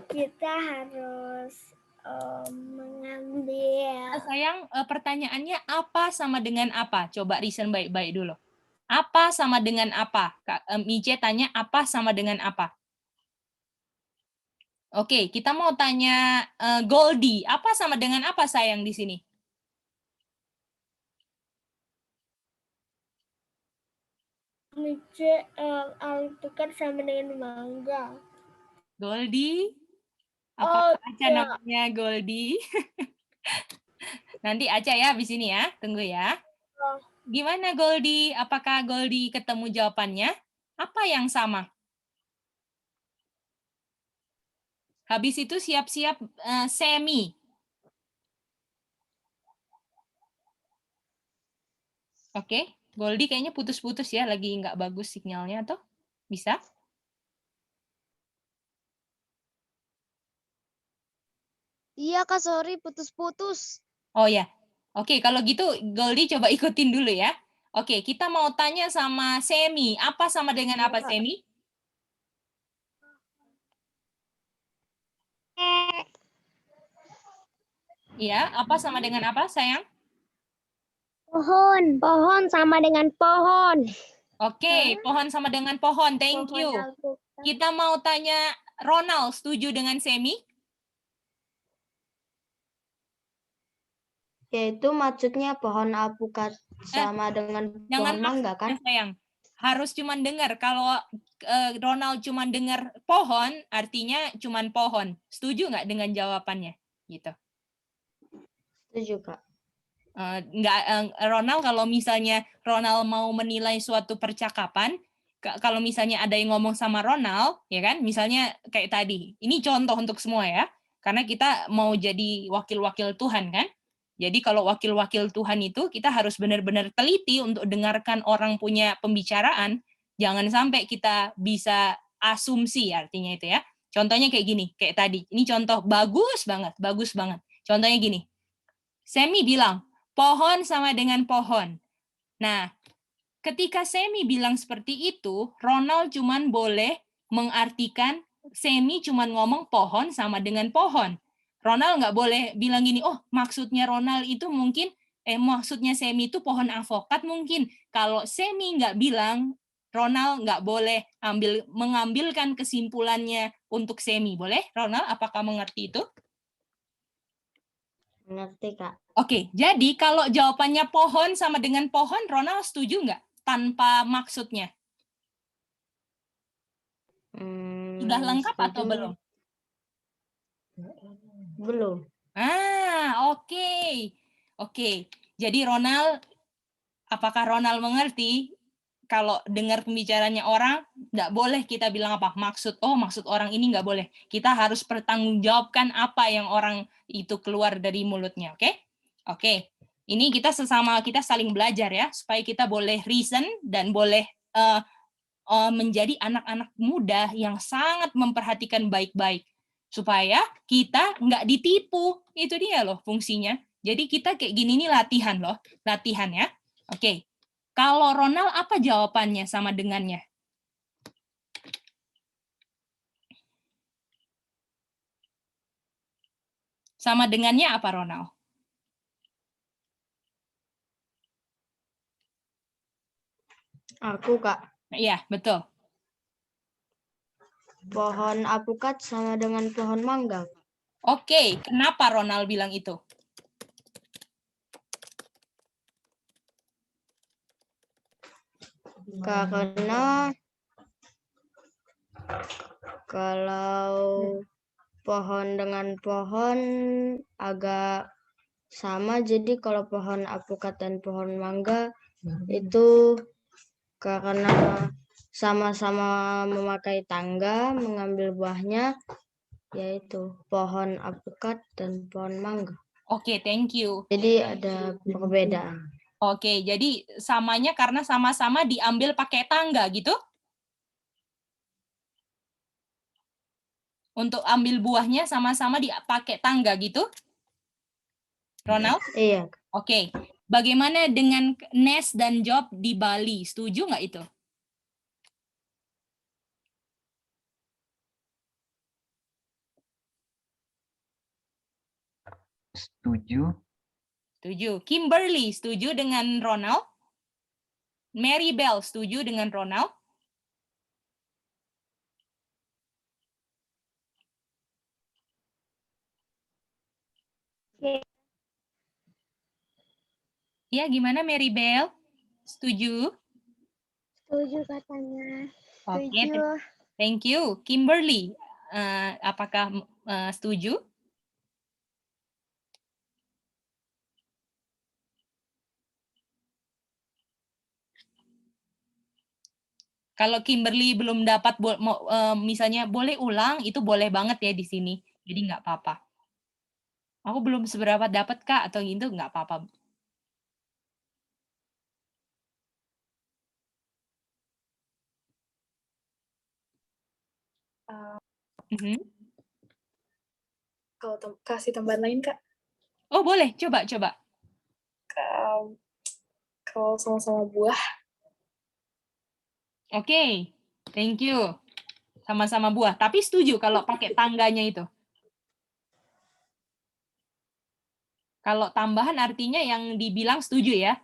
Kita harus mengambil. Sayang, pertanyaannya apa sama dengan apa? Coba reason baik-baik dulu. Apa sama dengan apa? Ice tanya apa sama dengan apa? Oke, kita mau tanya Goldie. Apa sama dengan apa sayang di sini? Alpukat sama dengan mangga. Goldie? Apa Aca iya. namanya Goldie? Nanti Aca ya habis ini ya. Tunggu ya. Oh. Gimana Goldie? Apakah Goldie ketemu jawabannya? Apa yang sama? Habis itu siap-siap semi. Oke, Goldie kayaknya putus-putus ya, lagi nggak bagus sinyalnya atau bisa? Iya Kak, sorry putus-putus. Oh ya, oke kalau gitu Goldie coba ikutin dulu ya. Oke, kita mau tanya sama Semi, apa sama dengan apa Semi? Iya, apa sama dengan apa sayang? Pohon. Pohon sama dengan pohon. Oke, pohon sama dengan pohon, thank Pohon you. alpukat. Kita mau tanya Ronald, setuju dengan Semi? Yaitu maksudnya pohon alpukat sama dengan Jangan pohon mangga kan? sayang. Harus cuman dengar. Kalau Ronald cuman dengar pohon, artinya cuman pohon. Setuju nggak dengan jawabannya? Gitu. Setuju Kak. Ronald kalau misalnya Ronald mau menilai suatu percakapan, kalau misalnya ada yang ngomong sama Ronald, ya kan, misalnya kayak tadi, ini contoh untuk semua ya, karena kita mau jadi wakil-wakil Tuhan kan, jadi kalau wakil-wakil Tuhan itu kita harus benar-benar teliti untuk dengarkan orang punya pembicaraan, jangan sampai kita bisa asumsi artinya itu ya. Contohnya kayak gini, kayak tadi, ini contoh bagus banget, bagus banget. Contohnya gini, Semi bilang, pohon sama dengan pohon. Nah, ketika Semi bilang seperti itu, Ronald cuman boleh mengartikan Semi cuman ngomong pohon sama dengan pohon. Ronald nggak boleh bilang gini, oh maksudnya Ronald itu mungkin, maksudnya Semi itu pohon avokat mungkin. Kalau Semi nggak bilang, Ronald nggak boleh mengambilkan kesimpulannya untuk Semi. Boleh, Ronald? Apakah mengerti itu? Mengerti Kak. Oke, jadi kalau jawabannya pohon sama dengan pohon, Ronald setuju nggak? Tanpa maksudnya. Sudah lengkap atau Setuju. belum? Belum. Oke. Oke, jadi Ronald, apakah Ronald mengerti kalau dengar pembicaranya orang, nggak boleh kita bilang apa? Maksud orang ini nggak boleh. Kita harus pertanggungjawabkan apa yang orang itu keluar dari mulutnya, oke? Oke, ini kita saling belajar ya, supaya kita boleh reason dan boleh menjadi anak-anak muda yang sangat memperhatikan baik-baik. Supaya kita nggak ditipu, itu dia loh fungsinya. Jadi kita kayak gini nih latihan loh, latihan ya. Oke, kalau Ronald apa jawabannya sama dengannya? Sama dengannya apa Ronald? Aku Kak. Iya, betul. pohon apukat sama dengan pohon mangga. Oke, kenapa Ronald bilang itu? Karena kalau pohon dengan pohon agak sama, jadi kalau pohon apukat dan pohon mangga itu karena sama-sama memakai tangga mengambil buahnya, yaitu pohon apukat dan pohon mangga. Oke, thank you. Jadi ada perbedaan. Oke, jadi samanya karena sama-sama diambil pakai tangga gitu? Untuk ambil buahnya sama-sama dipakai tangga gitu? Ronald? Iya, Oke. Bagaimana dengan Nes dan Job di Bali? Setuju nggak itu? Setuju. Setuju. Kimberly setuju dengan Ronald? Mary Bell setuju dengan Ronald? Ya, gimana Mary Bell? Setuju? Setuju katanya. Oke, thank you. Kimberly, apakah setuju? Kalau Kimberly belum dapat, misalnya boleh ulang, itu boleh banget ya di sini. Jadi nggak apa-apa. Aku belum seberapa dapat Kak, atau gitu nggak apa-apa. Mhm. Kalau kasih tambahan lain, Kak, Oh boleh, coba. kalau sama-sama buah, Oke, thank you. Sama-sama buah. Tapi setuju kalau pakai tangganya itu. Kalau tambahan artinya yang dibilang setuju ya.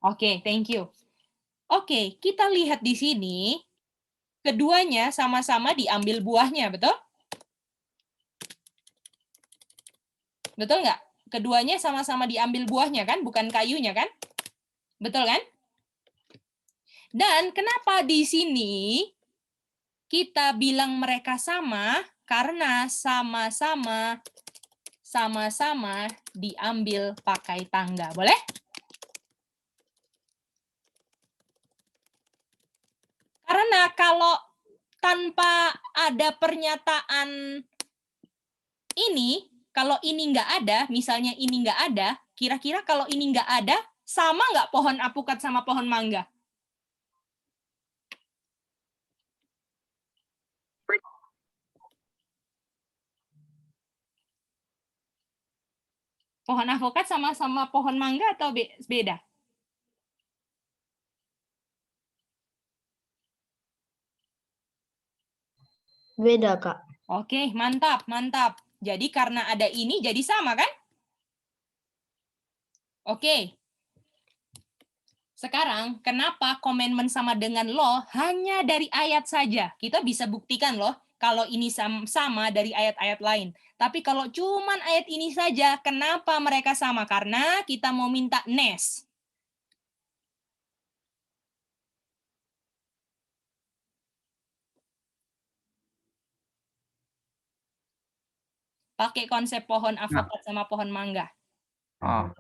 Oke, thank you. Oke, kita lihat di sini. Keduanya sama-sama diambil buahnya, betul? Betul nggak? Keduanya sama-sama diambil buahnya kan, bukan kayunya kan? Betul kan? Dan kenapa di sini kita bilang mereka sama? Karena sama-sama diambil pakai tangga. Boleh? Karena kalau tanpa ada pernyataan ini, kalau ini nggak ada, misalnya ini nggak ada, kira-kira kalau ini nggak ada, sama nggak pohon apukat sama pohon mangga? Pohon apukat sama-sama pohon mangga atau beda? beda Kak. Oke, mantap. Jadi karena ada ini, jadi sama kan? Oke. Sekarang, kenapa komitmen sama dengan law hanya dari ayat saja? Kita bisa buktikan loh, kalau ini sama dari ayat-ayat lain. Tapi kalau cuman ayat ini saja, kenapa mereka sama? Karena kita mau minta nes. Pakai konsep pohon avokat sama pohon mangga. Oh,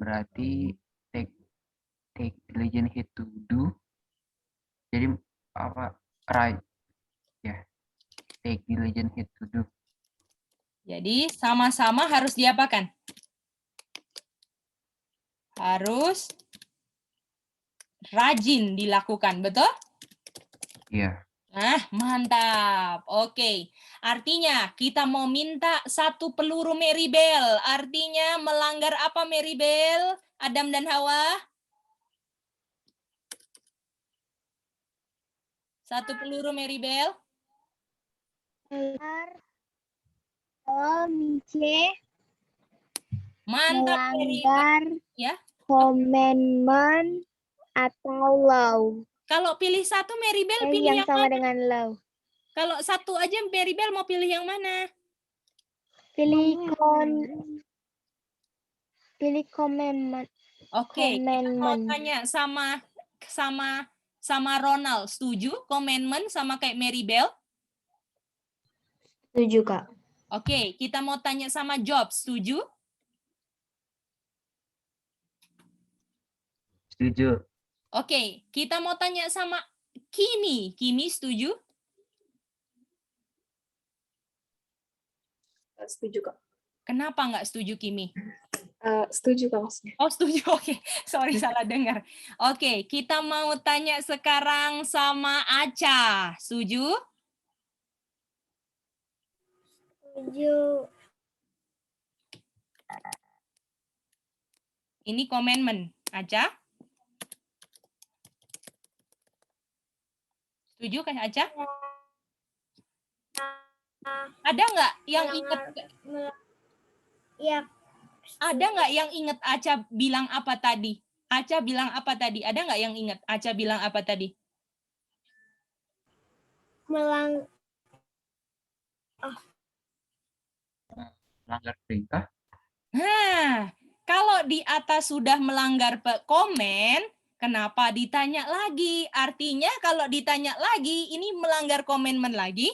berarti take diligent hit to do. Jadi apa? Right. Ya. Take diligent hit to do. Jadi sama-sama harus diapakan? Harus rajin dilakukan, betul? Iya. Nah, mantap. Oke. Artinya kita mau minta 1 peluru Mary Bell. Artinya melanggar apa Mary Bell? Adam dan Hawa? 1 peluru Mary Bell. Mantap Mary Bell. Melanggar Ya. komitmen atau low? Kalau pilih satu, Maribel pilih Yang yang sama mana? dengan low. Kalau satu aja, Maribel mau pilih yang mana? Pilih commandment. Oke, kita mau Commandment. tanya sama Ronald. Setuju? Commandment sama kayak Maribel? Setuju, Kak. Oke, kita mau tanya sama Job. Setuju? Setuju. Oke, kita mau tanya sama Kimi. Kimi setuju? Setuju, Kak. Kenapa nggak setuju, Kimi? Setuju, Kak, maksudnya. Oh, setuju. Oke, sorry salah dengar. Oke, kita mau tanya sekarang sama Aca. Setuju? Setuju. Ini commandment. Aca? Setuju kan, Aca? Ada nggak yang ingat? Ya, Ada nggak yang ingat Aca bilang apa tadi? Aca bilang apa tadi? Ada nggak yang ingat Aca bilang apa tadi? Melanggar perintah. Nah, kalau di atas sudah melanggar komen, kenapa ditanya lagi? Artinya kalau ditanya lagi, ini melanggar komitmen lagi.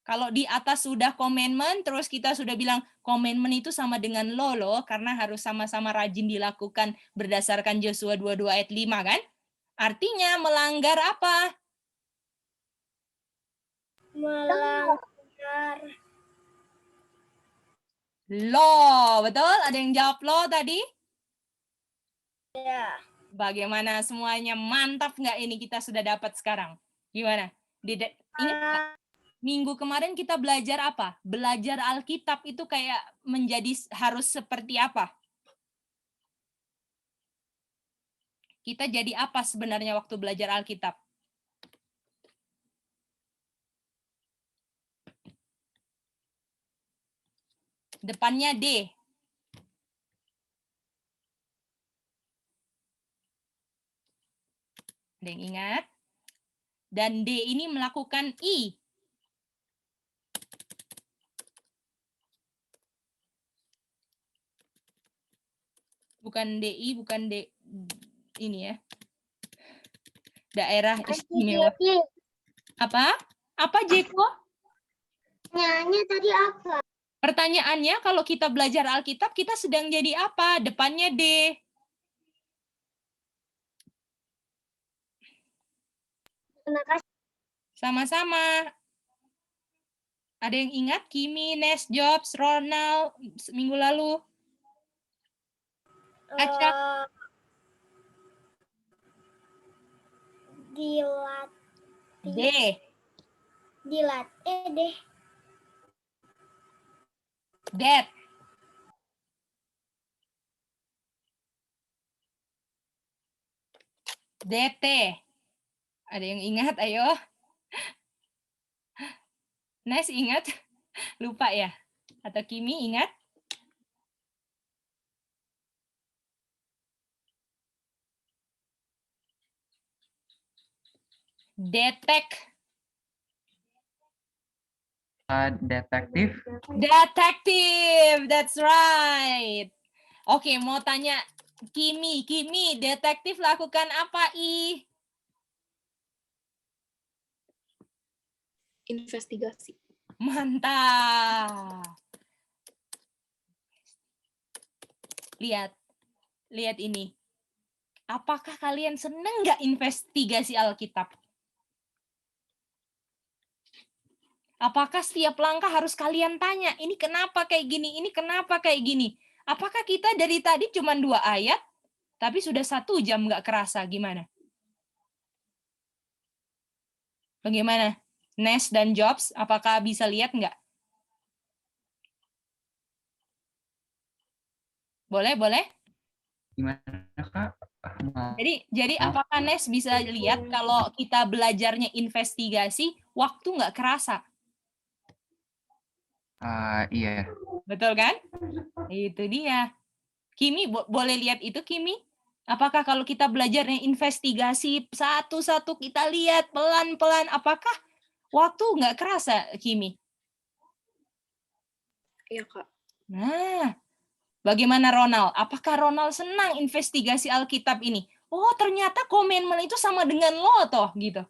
Kalau di atas sudah komitmen, terus kita sudah bilang komitmen itu sama dengan loh, karena harus sama-sama rajin dilakukan berdasarkan Yosua 22 ayat 5 kan? Artinya melanggar apa? melanggar Law, betul? Ada yang jawab law tadi? ya. Bagaimana semuanya? Mantap nggak ini kita sudah dapat sekarang? Gimana? Ingat nggak? Minggu kemarin kita belajar apa? Belajar Alkitab itu kayak menjadi harus seperti apa? Kita jadi apa sebenarnya waktu belajar Alkitab? Depannya D. Ada yang ingat? Dan D ini melakukan I. Bukan DI, bukan D ini ya. Daerah istimewa. Apa? Apa, Jeko? Nyanyi tadi apa? Pertanyaannya, kalau kita belajar Alkitab, kita sedang jadi apa? Depannya D. Terima kasih. Sama-sama. Ada yang ingat? Kimi, Nes, Jobs, Ronald, minggu lalu? Aca? Dilatih. D. Dilatih deh. That. DT. Ada yang ingat? Ayo. Nes ingat? Lupa ya? Atau Kimi ingat? Detect. Detektif. Detektif, that's right. Oke, mau tanya Kimi. Kimi, detektif lakukan apa, I? Investigasi. Mantap. Lihat ini. Apakah kalian seneng nggak investigasi Alkitab? Apakah setiap langkah harus kalian tanya, ini kenapa kayak gini, ini kenapa kayak gini? Apakah kita dari tadi cuma 2 ayat, tapi sudah 1 jam nggak kerasa, gimana? Bagaimana? Nes dan Jobs, apakah bisa lihat nggak? Boleh? Gimana, Kak? Jadi apakah Nes bisa lihat kalau kita belajarnya investigasi, waktu nggak kerasa? Iya. Betul kan? Itu dia. Kimi, boleh lihat itu, Kimi? Apakah kalau kita belajarnya investigasi satu-satu kita lihat pelan-pelan, apakah waktu nggak kerasa, Kimi? Iya, Kak. Nah, bagaimana Ronald? Apakah Ronald senang investigasi Alkitab ini? Oh, ternyata komitmen itu sama dengan lo toh, gitu.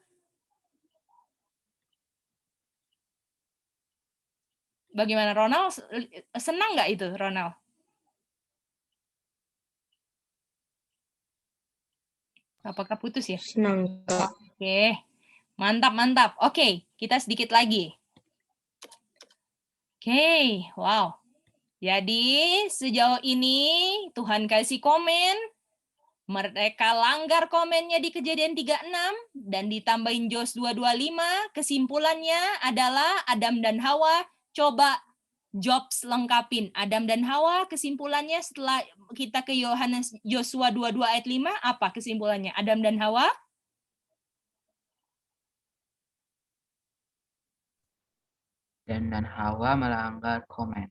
Bagaimana Ronald? Senang nggak itu, Ronald? Apakah putus ya? Senang, Kak. Oke, mantap. Oke, kita sedikit lagi. Oke, wow. Jadi sejauh ini Tuhan kasih komen, mereka langgar komennya di Kejadian 36 dan ditambahin Yos 2:25. Kesimpulannya adalah Adam dan Hawa. Coba Jobs lengkapin. Adam dan Hawa, kesimpulannya setelah kita ke Yosua 22 ayat 5, apa kesimpulannya? Adam dan Hawa? Dan Hawa melanggar komen.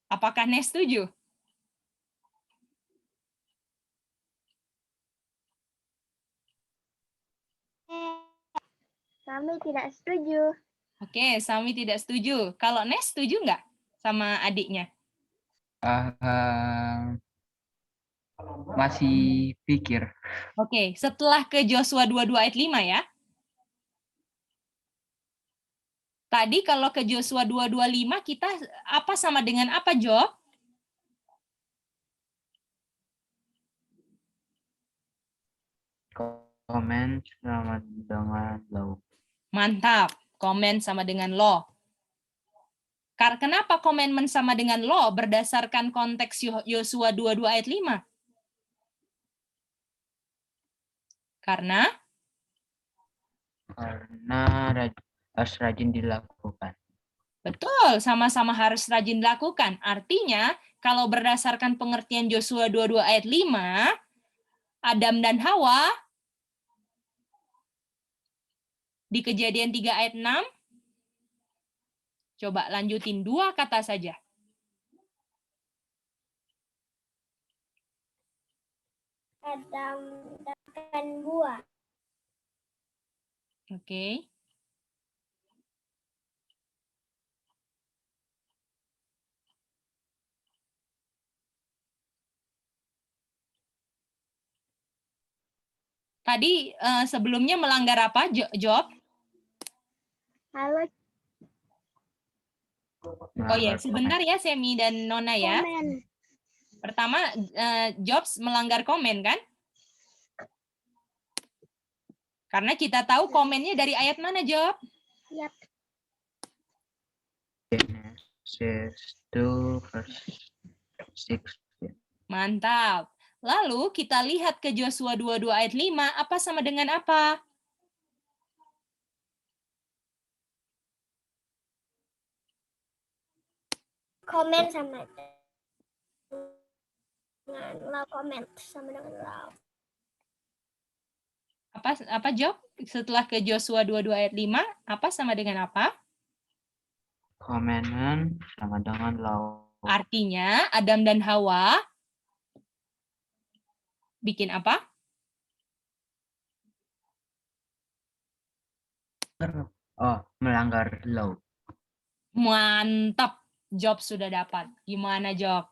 Apakah Nes setuju? Kami tidak setuju. Oke, Sami tidak setuju. Kalau Nes setuju nggak sama adiknya? Masih pikir. Oke, setelah ke Joshua 22 ayat 5 ya. Tadi kalau ke Joshua 2:25 kita apa sama dengan apa, Jo? Komen sama dengan law. Mantap. Komen sama dengan law. Kenapa komitmen sama dengan law berdasarkan konteks Yosua 22 ayat 5? Karena harus rajin dilakukan. betul, sama-sama harus rajin dilakukan. Artinya, kalau berdasarkan pengertian Yosua 22 ayat 5, Adam dan Hawa di Kejadian 3 ayat 6, coba lanjutin 2 kata saja. Adam makan buah. Oke. Tadi sebelumnya melanggar apa, Job? Halo, Oh ya, sebentar ya Semi dan Nona ya. komen. Pertama, Jobs melanggar komen kan? Karena kita tahu komennya dari ayat mana, Job? Yap. Genesis 2 verse 6. Mantap. Lalu kita lihat ke Joshua 22 ayat 5, apa sama dengan apa? Komen sama dengan law, komen sama dengan law. Apa Job? Setelah ke Joshua 22 ayat 5, apa sama dengan apa? Komenan sama dengan law. Artinya Adam dan Hawa bikin apa? Melanggar law. Mantap. Job sudah dapat. Gimana Job?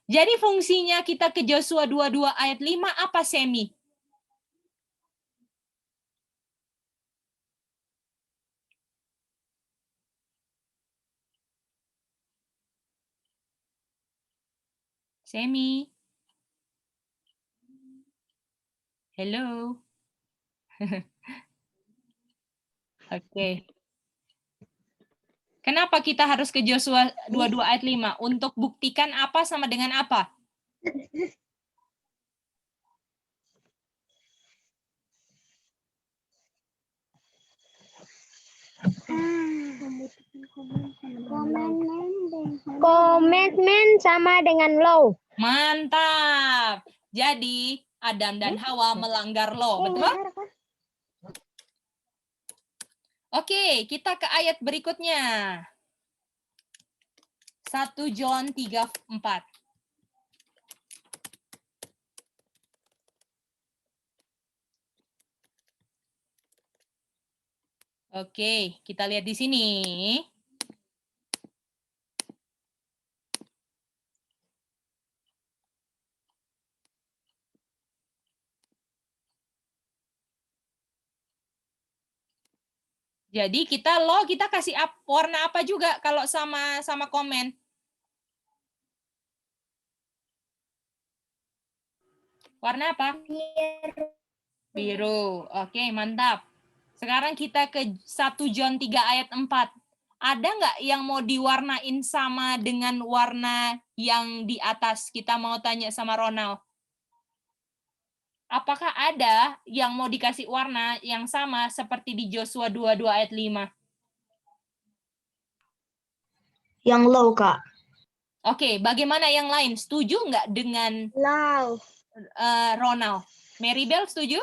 Jadi fungsinya kita ke Joshua 22 ayat 5 apa, Semi? Semi. Hello. Oke. Kenapa kita harus ke Joshua 22 ayat 5? Untuk buktikan apa sama dengan apa? Komitmen sama dengan law. Mantap. Jadi Adam dan Hawa melanggar law, betul? Oke, kita ke ayat berikutnya. 1 John 3:4. Oke, kita lihat di sini. Jadi kita kasih warna apa juga kalau sama komen? Warna apa? Biru. Oke, mantap. Sekarang kita ke 1 John 3 ayat 4. Ada nggak yang mau diwarnain sama dengan warna yang di atas? Kita mau tanya sama Ronald. Apakah ada yang mau dikasih warna yang sama seperti di Joshua 22 ayat 5? Yang low, Kak. Oke, bagaimana yang lain? Setuju nggak dengan Low. Ronald? Maribel setuju?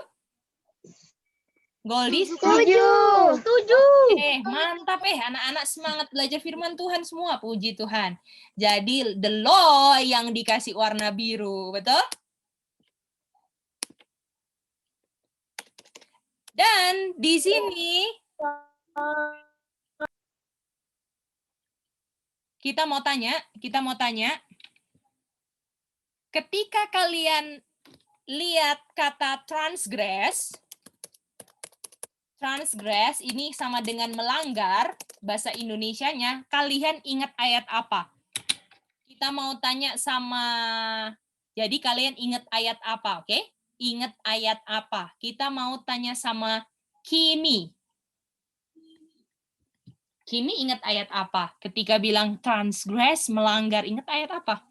Goldie Setuju. Setuju. mantap anak-anak semangat belajar firman Tuhan semua, puji Tuhan. Jadi the law yang dikasih warna biru, betul? Dan di sini kita mau tanya, ketika kalian lihat kata transgress ini sama dengan melanggar, bahasa Indonesianya, kalian ingat ayat apa? Kita mau tanya jadi kalian ingat ayat apa, oke? Ingat ayat apa? Kita mau tanya sama Kimi. Kimi ingat ayat apa? Ketika bilang transgress, melanggar, ingat ayat apa?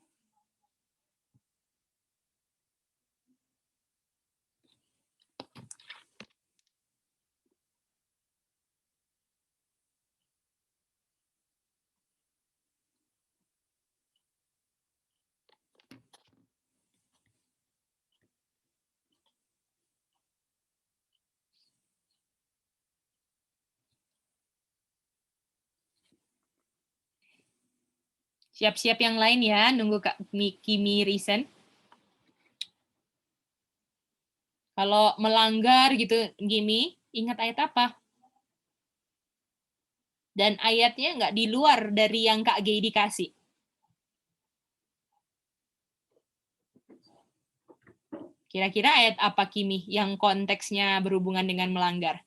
Siap-siap yang lain ya, nunggu Kak Kimi reason. Kalau melanggar gitu, Kimi, ingat ayat apa? Dan ayatnya nggak di luar dari yang Kak Gay dikasih. Kira-kira ayat apa, Kimi, yang konteksnya berhubungan dengan melanggar?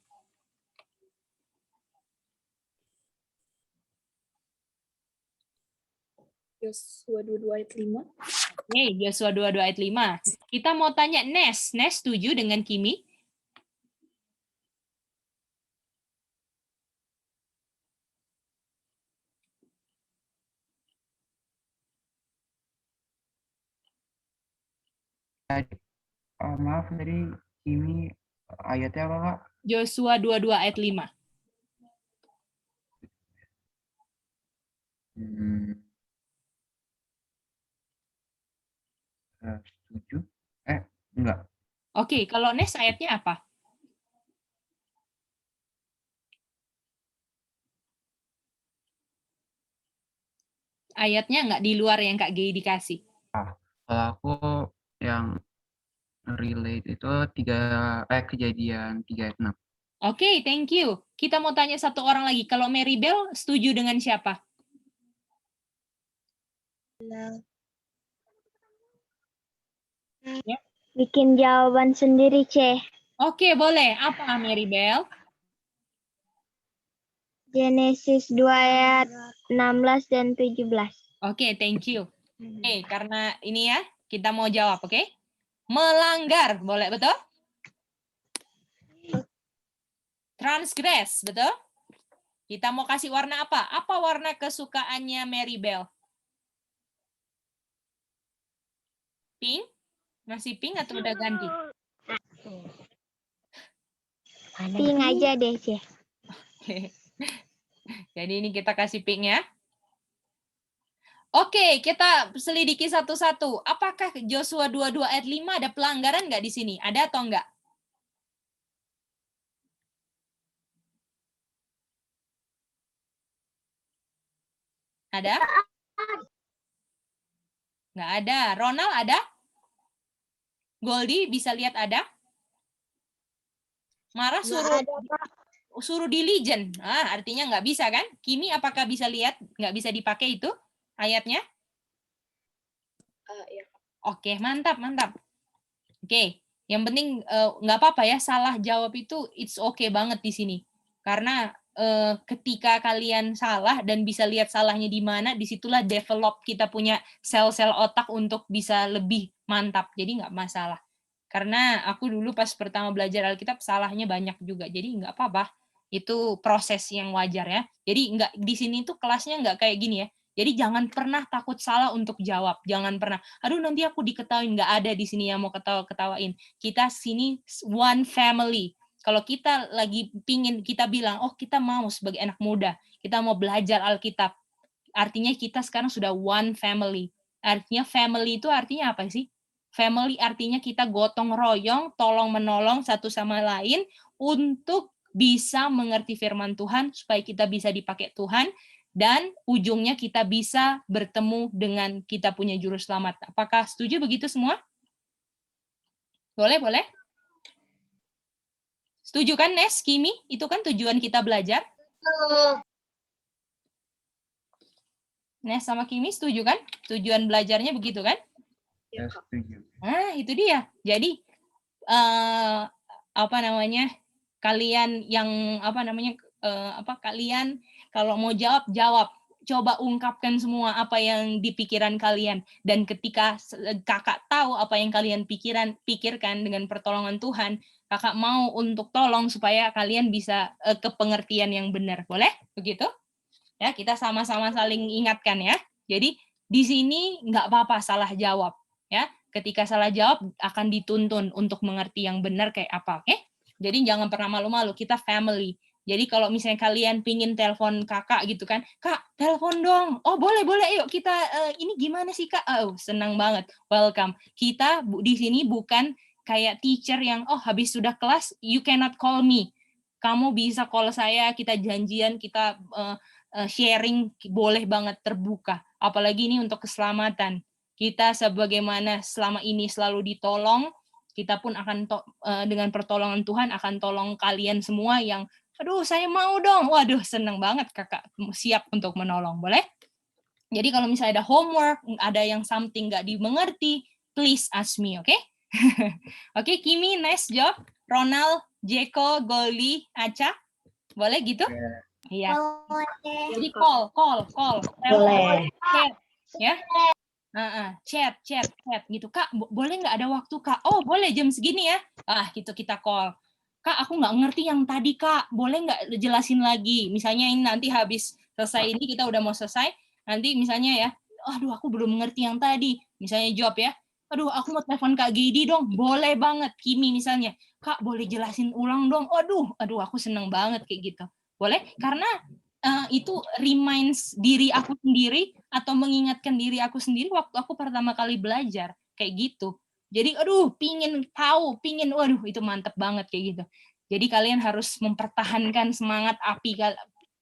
Yosua 22 ayat 5. Oke, Yosua 22 ayat 5. Kita mau tanya Nes. Nes setuju dengan Kimi? Maaf tadi ini ayatnya apa, Kak? Yosua 22 ayat 5. Setuju? Enggak. Oke, kalau Nes ayatnya apa? Ayatnya nggak di luar yang Kak Gay dikasih. Kalau aku yang relate itu kejadian 3 ayat 6. Oke, thank you. Kita mau tanya satu orang lagi. Kalau Maribel setuju dengan siapa? Bikin jawaban sendiri, C. Oke, boleh. Apa, Maribel? Genesis 2 ayat 16 dan 17. Oke, thank you. Oke, karena ini ya, kita mau jawab, oke? Melanggar, boleh, betul? Transgress, betul? Kita mau kasih warna apa? Apa warna kesukaannya Maribel? Pink? Masih pink atau udah ganti? Pink aja deh, C. Oke. Jadi ini kita kasih pink ya. Oke, kita selidiki satu-satu. Apakah Joshua 22 ayat 5 ada pelanggaran nggak di sini? Ada atau enggak? Ada? Nggak ada. Ronald ada? Goldie bisa lihat ada? Marah suruh di legend. Artinya nggak bisa kan? Kimi apakah bisa lihat? Nggak bisa dipakai itu ayatnya? Iya. Oke, mantap. Oke, yang penting nggak apa-apa ya, salah jawab itu it's okay banget di sini. Karena ketika kalian salah dan bisa lihat salahnya di mana, disitulah develop kita punya sel-sel otak untuk bisa lebih mantap. Jadi nggak masalah. Karena aku dulu pas pertama belajar Alkitab salahnya banyak juga. Jadi nggak apa-apa. Itu proses yang wajar ya. Jadi nggak di sini tuh kelasnya nggak kayak gini ya. Jadi jangan pernah takut salah untuk jawab. Jangan pernah, aduh nanti aku diketawain. Nggak ada di sini yang mau ketawain. Kita sini one family. Kalau kita lagi pingin, kita bilang, oh kita mau sebagai anak muda, kita mau belajar Alkitab. Artinya kita sekarang sudah one family. Artinya family itu artinya apa sih? Family artinya kita gotong royong, tolong menolong satu sama lain untuk bisa mengerti firman Tuhan, supaya kita bisa dipakai Tuhan, dan ujungnya kita bisa bertemu dengan kita punya juru selamat. Apakah setuju begitu semua? Boleh? Setuju kan, Nes, Kimi? Itu kan tujuan kita belajar. Nes sama Kimi setuju kan? Tujuan belajarnya begitu kan? Ya, Saya Kak. setuju. Nah, itu dia. Jadi kalian yang kalian kalau mau jawab, coba ungkapkan semua apa yang di pikiran kalian, dan ketika kakak tahu apa yang kalian pikirkan dengan pertolongan Tuhan, kakak mau untuk tolong supaya kalian bisa ke pengertian yang benar. Boleh begitu? Ya, kita sama-sama saling ingatkan ya. Jadi di sini nggak apa-apa salah jawab ya. Ketika salah jawab akan dituntun untuk mengerti yang benar kayak apa, oke? Jadi jangan pernah malu-malu, kita family. Jadi kalau misalnya kalian pingin telepon kakak gitu kan, Kak, telepon dong. Oh, boleh, yuk kita ini gimana sih, Kak? Oh, senang banget. Welcome. Kita di sini bukan kayak teacher yang habis sudah kelas you cannot call me. Kamu bisa call saya, kita janjian, kita sharing, boleh banget, terbuka. Apalagi ini untuk keselamatan. Kita sebagaimana selama ini selalu ditolong, kita pun akan dengan pertolongan Tuhan akan tolong kalian semua yang, aduh saya mau dong, waduh seneng banget kakak siap untuk menolong, boleh? Jadi kalau misalnya ada homework, ada yang something nggak dimengerti, please ask me, oke? Oke, Kimi, nice job. Ronald, Jeko, Goldie, Aca, boleh gitu? Iya. Jadi call. Boleh. Chat, ya. Chat gitu. Kak, boleh nggak ada waktu, Kak? Oh, boleh jam segini ya. Gitu kita call. Kak, aku nggak ngerti yang tadi, Kak. Boleh nggak jelasin lagi? Misalnya ini nanti habis selesai ini, kita udah mau selesai. Nanti misalnya ya, aduh aku belum mengerti yang tadi. Misalnya jawab ya, aduh aku mau telepon Kak Gedi dong. Boleh banget. Kimi misalnya, Kak boleh jelasin ulang dong. Aduh aku seneng banget kayak gitu. Boleh? Karena itu reminds diri aku sendiri atau mengingatkan diri aku sendiri waktu aku pertama kali belajar kayak gitu. Jadi pingin tahu, waduh itu mantep banget kayak gitu. Jadi kalian harus mempertahankan semangat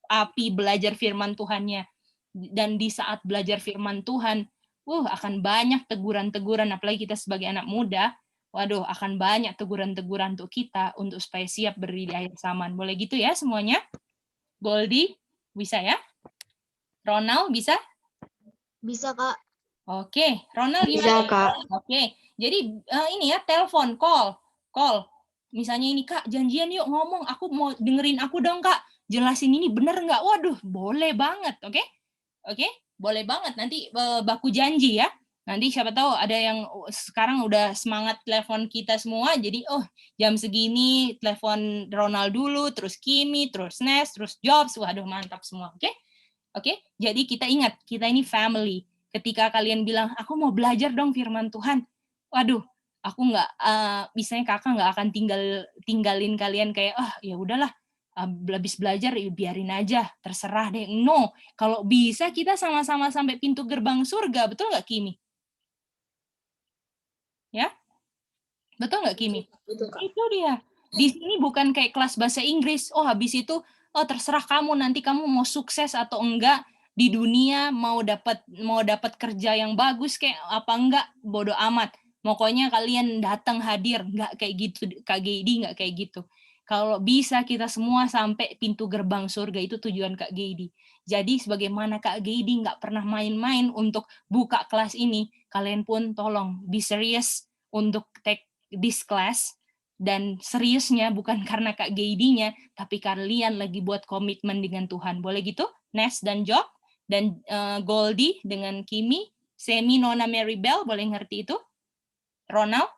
api belajar firman Tuhannya. Dan di saat belajar firman Tuhan, akan banyak teguran-teguran, apalagi kita sebagai anak muda, waduh akan banyak teguran-teguran untuk kita untuk supaya siap berdiri di akhir zaman. Boleh gitu ya semuanya? Goldie, bisa ya? Ronald, bisa? Bisa, Kak. Oke, Ronald Bisa, gimana? Kak. Oke, jadi ini ya, telepon, call. Misalnya ini, Kak, janjian yuk ngomong, aku mau dengerin aku dong, Kak. Jelasin ini bener nggak? Waduh, boleh banget, oke? Oke, boleh banget. Nanti baku janji ya. Nanti siapa tahu ada yang sekarang udah semangat telepon kita semua, jadi jam segini telepon Ronald dulu, terus Kimi, terus Nes, terus Jobs, waduh mantap semua, oke? Oke, jadi kita ingat, kita ini family. Ketika kalian bilang, aku mau belajar dong firman Tuhan, waduh, aku nggak, misalnya kakak nggak akan tinggalin kalian kayak, ya udahlah, habis belajar biarin aja, terserah deh. No, kalau bisa kita sama-sama sampai pintu gerbang surga, betul nggak Kimi? Ya, betul nggak Kimi? Betul, Kak. Itu dia. Di sini bukan kayak kelas bahasa Inggris. Habis itu terserah kamu nanti kamu mau sukses atau enggak. di dunia mau dapat kerja yang bagus kayak apa enggak, bodo amat. Pokoknya kalian datang hadir, nggak kayak gitu, Kak Geidi nggak kayak gitu. Kalau bisa kita semua sampai pintu gerbang surga, itu tujuan Kak Geidi. Jadi sebagaimana Kak Geidi nggak pernah main-main untuk buka kelas ini, kalian pun tolong be serious untuk take this class. Dan seriusnya bukan karena Kak Geidinya, tapi kalian lagi buat komitmen dengan Tuhan. Boleh gitu? Nes dan Jock, dan Goldie dengan Kimi, Semi, Nona, Maribel, boleh ngerti itu? Ronald?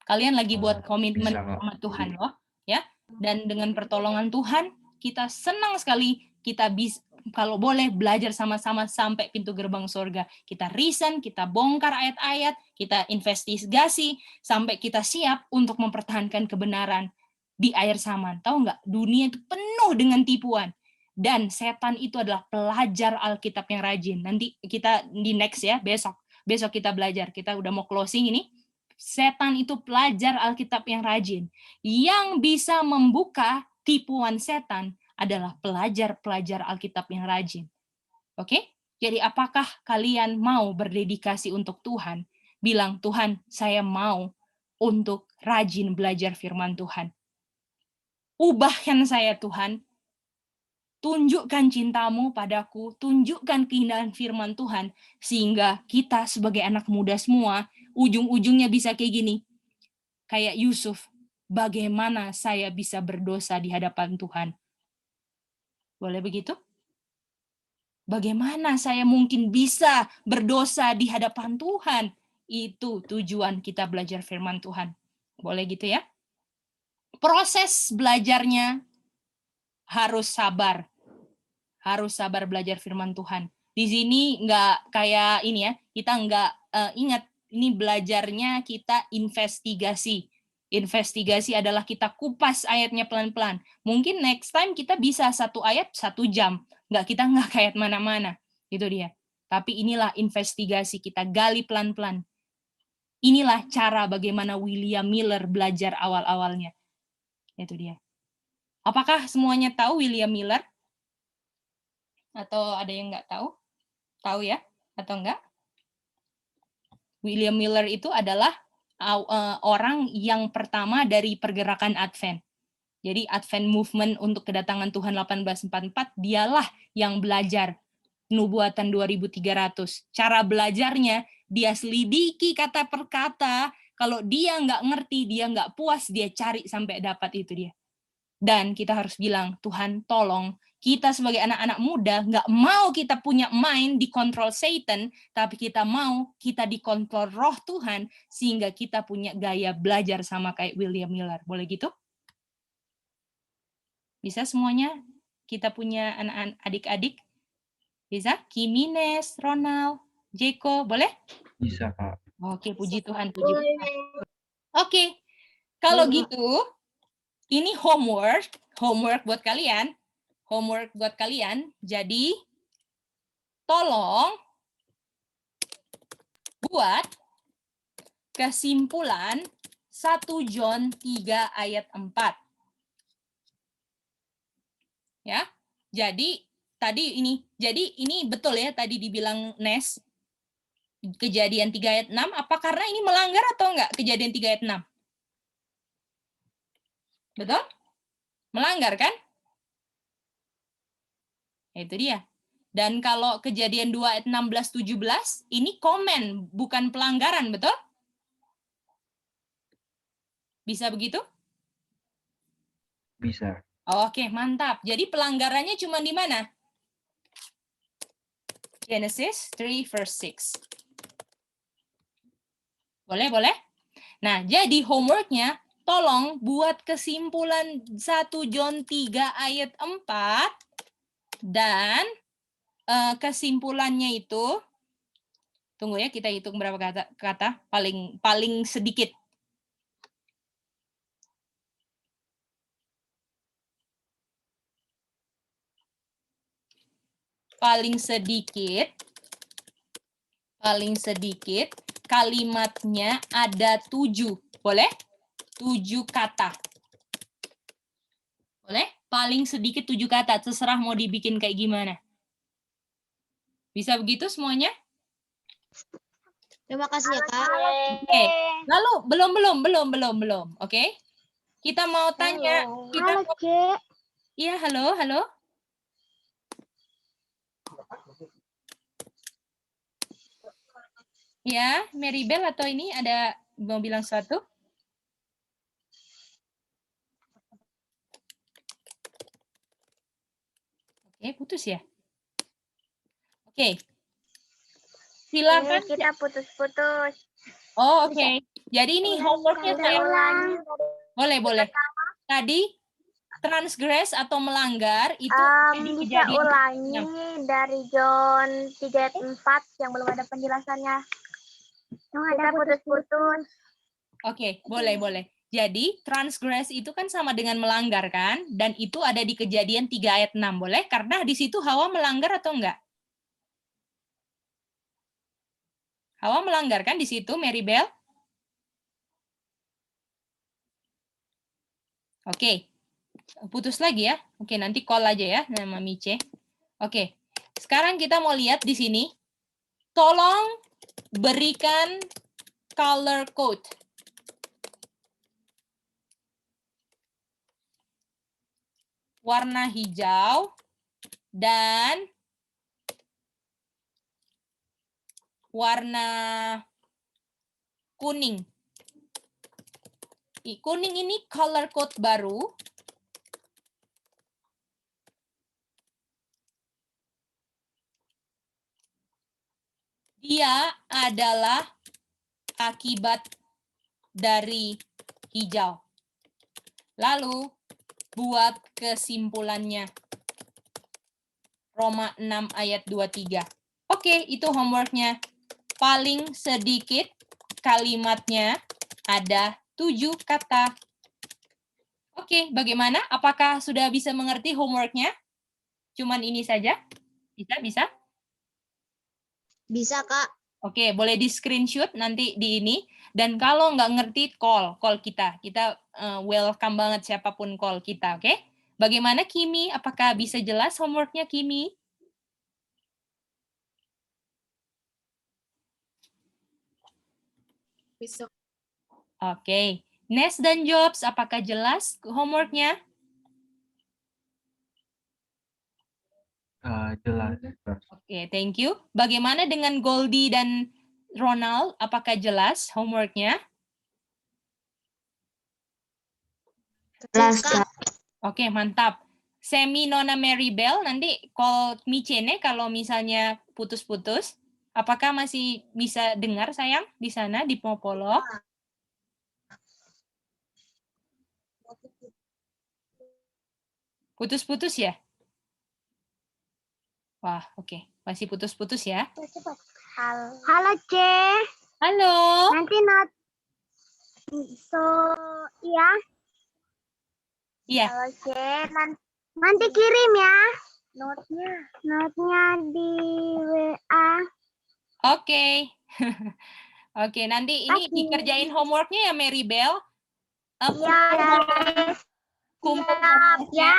Kalian lagi buat komitmen Bisa, Kak. sama Tuhan loh, ya. Dan dengan pertolongan Tuhan, kita senang sekali kita bisa kalau boleh belajar sama-sama sampai pintu gerbang surga. Kita reason, kita bongkar ayat-ayat, kita investigasi sampai kita siap untuk mempertahankan kebenaran di akhir zaman. Tahu nggak? Dunia itu penuh dengan tipuan. Dan setan itu adalah pelajar Alkitab yang rajin. Nanti kita di next ya, besok kita belajar. Kita udah mau closing ini. Setan itu pelajar Alkitab yang rajin. Yang bisa membuka tipuan setan adalah pelajar-pelajar Alkitab yang rajin. Oke? Jadi apakah kalian mau berdedikasi untuk Tuhan? Bilang, Tuhan, saya mau untuk rajin belajar firman Tuhan. Ubahkan saya, Tuhan. Tunjukkan cintamu padaku, tunjukkan keindahan firman Tuhan, sehingga kita sebagai anak muda semua, ujung-ujungnya bisa kayak gini. Kayak Yusuf, bagaimana saya bisa berdosa di hadapan Tuhan? Boleh begitu? Bagaimana saya mungkin bisa berdosa di hadapan Tuhan? Itu tujuan kita belajar firman Tuhan. Boleh gitu ya? Proses belajarnya harus sabar. Harus sabar belajar firman Tuhan. Di sini nggak kayak ini ya, kita nggak ingat, ini belajarnya kita investigasi. Investigasi adalah kita kupas ayatnya pelan-pelan. Mungkin next time kita bisa 1 ayat 1 jam. Kita nggak kayak mana-mana. Itu dia. Tapi inilah investigasi, kita gali pelan-pelan. Inilah cara bagaimana William Miller belajar awal-awalnya. Itu dia. Apakah semuanya tahu William Miller? Atau ada yang nggak tahu? Tahu ya? Atau enggak? William Miller itu adalah orang yang pertama dari pergerakan Advent. Jadi Advent Movement untuk kedatangan Tuhan 1844, dialah yang belajar nubuatan 2300. Cara belajarnya, dia selidiki kata per kata. Kalau dia nggak ngerti, dia nggak puas, dia cari sampai dapat, itu dia. Dan kita harus bilang, Tuhan tolong, kita sebagai anak-anak muda nggak mau kita punya mind dikontrol Satan, tapi kita mau kita dikontrol roh Tuhan, sehingga kita punya gaya belajar sama kayak William Miller. Boleh gitu? Bisa semuanya? Kita punya anak-anak adik-adik? Bisa? Kimines, Ronald, Jeko, boleh? Bisa, Kak. Oke, puji Tuhan, puji Tuhan. Oke, kalau gitu, ini homework buat kalian. Homework buat kalian. Jadi, tolong buat kesimpulan 1 John 3 ayat 4. Ya. Jadi ini betul ya tadi dibilang Nes, Kejadian 3 ayat 6, apa karena ini melanggar atau enggak Kejadian 3 ayat 6? Betul? Melanggar kan? Itu dia. Dan kalau Kejadian 2 ayat 16-17, ini komen, bukan pelanggaran, betul? Bisa begitu? Bisa. Oke, mantap. Jadi pelanggarannya cuma di mana? Genesis 3 verse 6. Boleh? Nah, jadi homeworknya, tolong buat kesimpulan 1 John 3 ayat 4, dan kesimpulannya itu, tunggu ya, kita hitung berapa kata paling sedikit. Paling sedikit kalimatnya ada 7. Boleh? 7 kata. Boleh? Paling sedikit 7 kata. Terserah mau dibikin kayak gimana. Bisa begitu semuanya? Terima kasih ya, Kak. Oke. Lalu belum. Oke. Kita mau tanya. Halo, Cek. Iya, halo. Ya, Maribel atau ini ada mau bilang sesuatu? Oke, putus ya. Oke. Silakan. Kita putus-putus. Oh, oke. Jadi ini homeworknya saya. Boleh. Tadi transgress atau melanggar itu Bisa ulangi dari John 3 ayat 4 yang belum ada penjelasannya. Kita putus-putus. Oke, boleh. Jadi, transgress itu kan sama dengan melanggar kan? Dan itu ada di Kejadian 3 ayat 6, boleh? Karena di situ Hawa melanggar atau enggak? Hawa melanggar kan di situ, Maribel? Oke. Putus lagi ya. Oke, nanti call aja ya nama Mice. Oke. Sekarang kita mau lihat di sini. Tolong berikan color code. Warna hijau dan warna kuning. Kuning ini color code baru. Dia adalah akibat dari hijau. Lalu buat kesimpulannya. Roma 6 ayat 23. Oke, itu homeworknya. Paling sedikit kalimatnya ada 7 kata. Oke, bagaimana? Apakah sudah bisa mengerti homeworknya? Cuman ini saja? Bisa? Bisa, Kak. Oke, boleh di screenshot nanti di ini. Dan kalau nggak ngerti, call kita. Kita welcome banget siapapun call kita, oke? Bagaimana Kimi? Apakah bisa jelas homeworknya Kimi? Bisa. Oke. Nes dan Jobs, apakah jelas homeworknya? Jelas. Oke, thank you. Bagaimana dengan Goldie dan Ronald? Apakah jelas homeworknya? Jelas, Kak. Oke, mantap. Semi Nona Maribel, nanti call Micene kalau misalnya putus-putus. Apakah masih bisa dengar sayang di sana di Popolo? Putus-putus ya? Wah, oke. Masih putus-putus ya? Halo, Cek. Halo. Nanti iya. Iya. Halo, Cek. Nanti kirim ya. Notnya di WA. Oke. Oke, nanti ini dikerjain homeworknya ya Maribel. Kumpul homeworknya.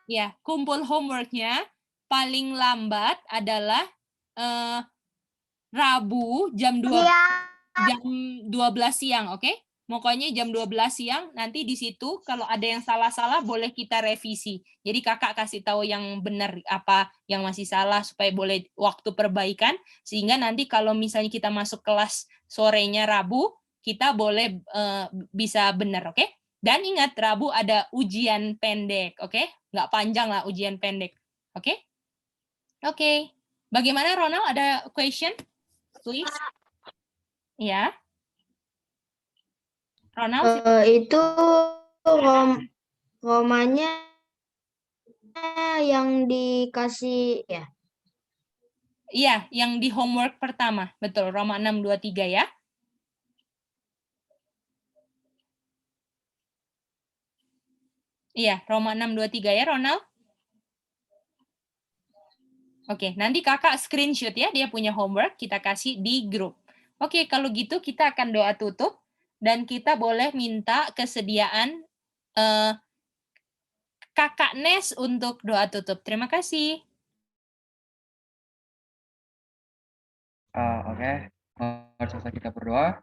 Ya, kumpul homeworknya paling lambat adalah Rabu jam 12 siang, oke? Pokoknya jam 12 siang, nanti di situ kalau ada yang salah-salah boleh kita revisi. Jadi kakak kasih tahu yang benar apa yang masih salah supaya boleh waktu perbaikan, sehingga nanti kalau misalnya kita masuk kelas sorenya Rabu, kita boleh bisa benar, oke? Dan ingat, Rabu ada ujian pendek, oke? Nggak panjang lah ujian pendek, oke? Oke. Bagaimana Ronald, ada question? Please. Ya. Ronald, Itu romanya yang dikasih ya. iya, yang di homework pertama. Betul, Roma 6:23 ya. Iya, Roma 6:23 ya, Ronald. Oke, nanti kakak screenshot ya, dia punya homework, kita kasih di grup. Oke, kalau gitu kita akan doa tutup, dan kita boleh minta kesediaan Kakak Nes untuk doa tutup. Terima kasih. Oke, mari selesai kita berdoa.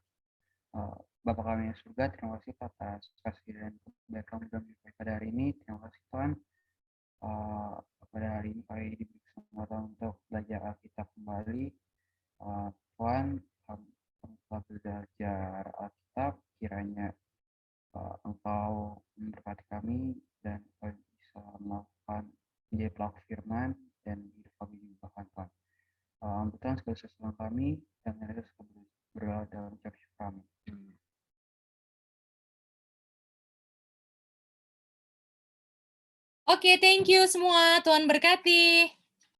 Bapa kami yang surga, terima kasih atas kasih dan kebaikan dalam hidup kami pada hari ini. Terima kasih Tuhan. Pada hari ini kami diberi kesempatan untuk belajar Alkitab kembali. Tuhan, kami telah belajar Alkitab, kiranya Engkau memberkati kami dan kami bisa melakukan menjadi pelaku firman dan hidup kami diubahkan Tuhan. Amputkan segala kesalahan kami dan menyerahkan segala berdoa dalam ucap syukur kami. Oke, thank you semua. Tuhan berkati.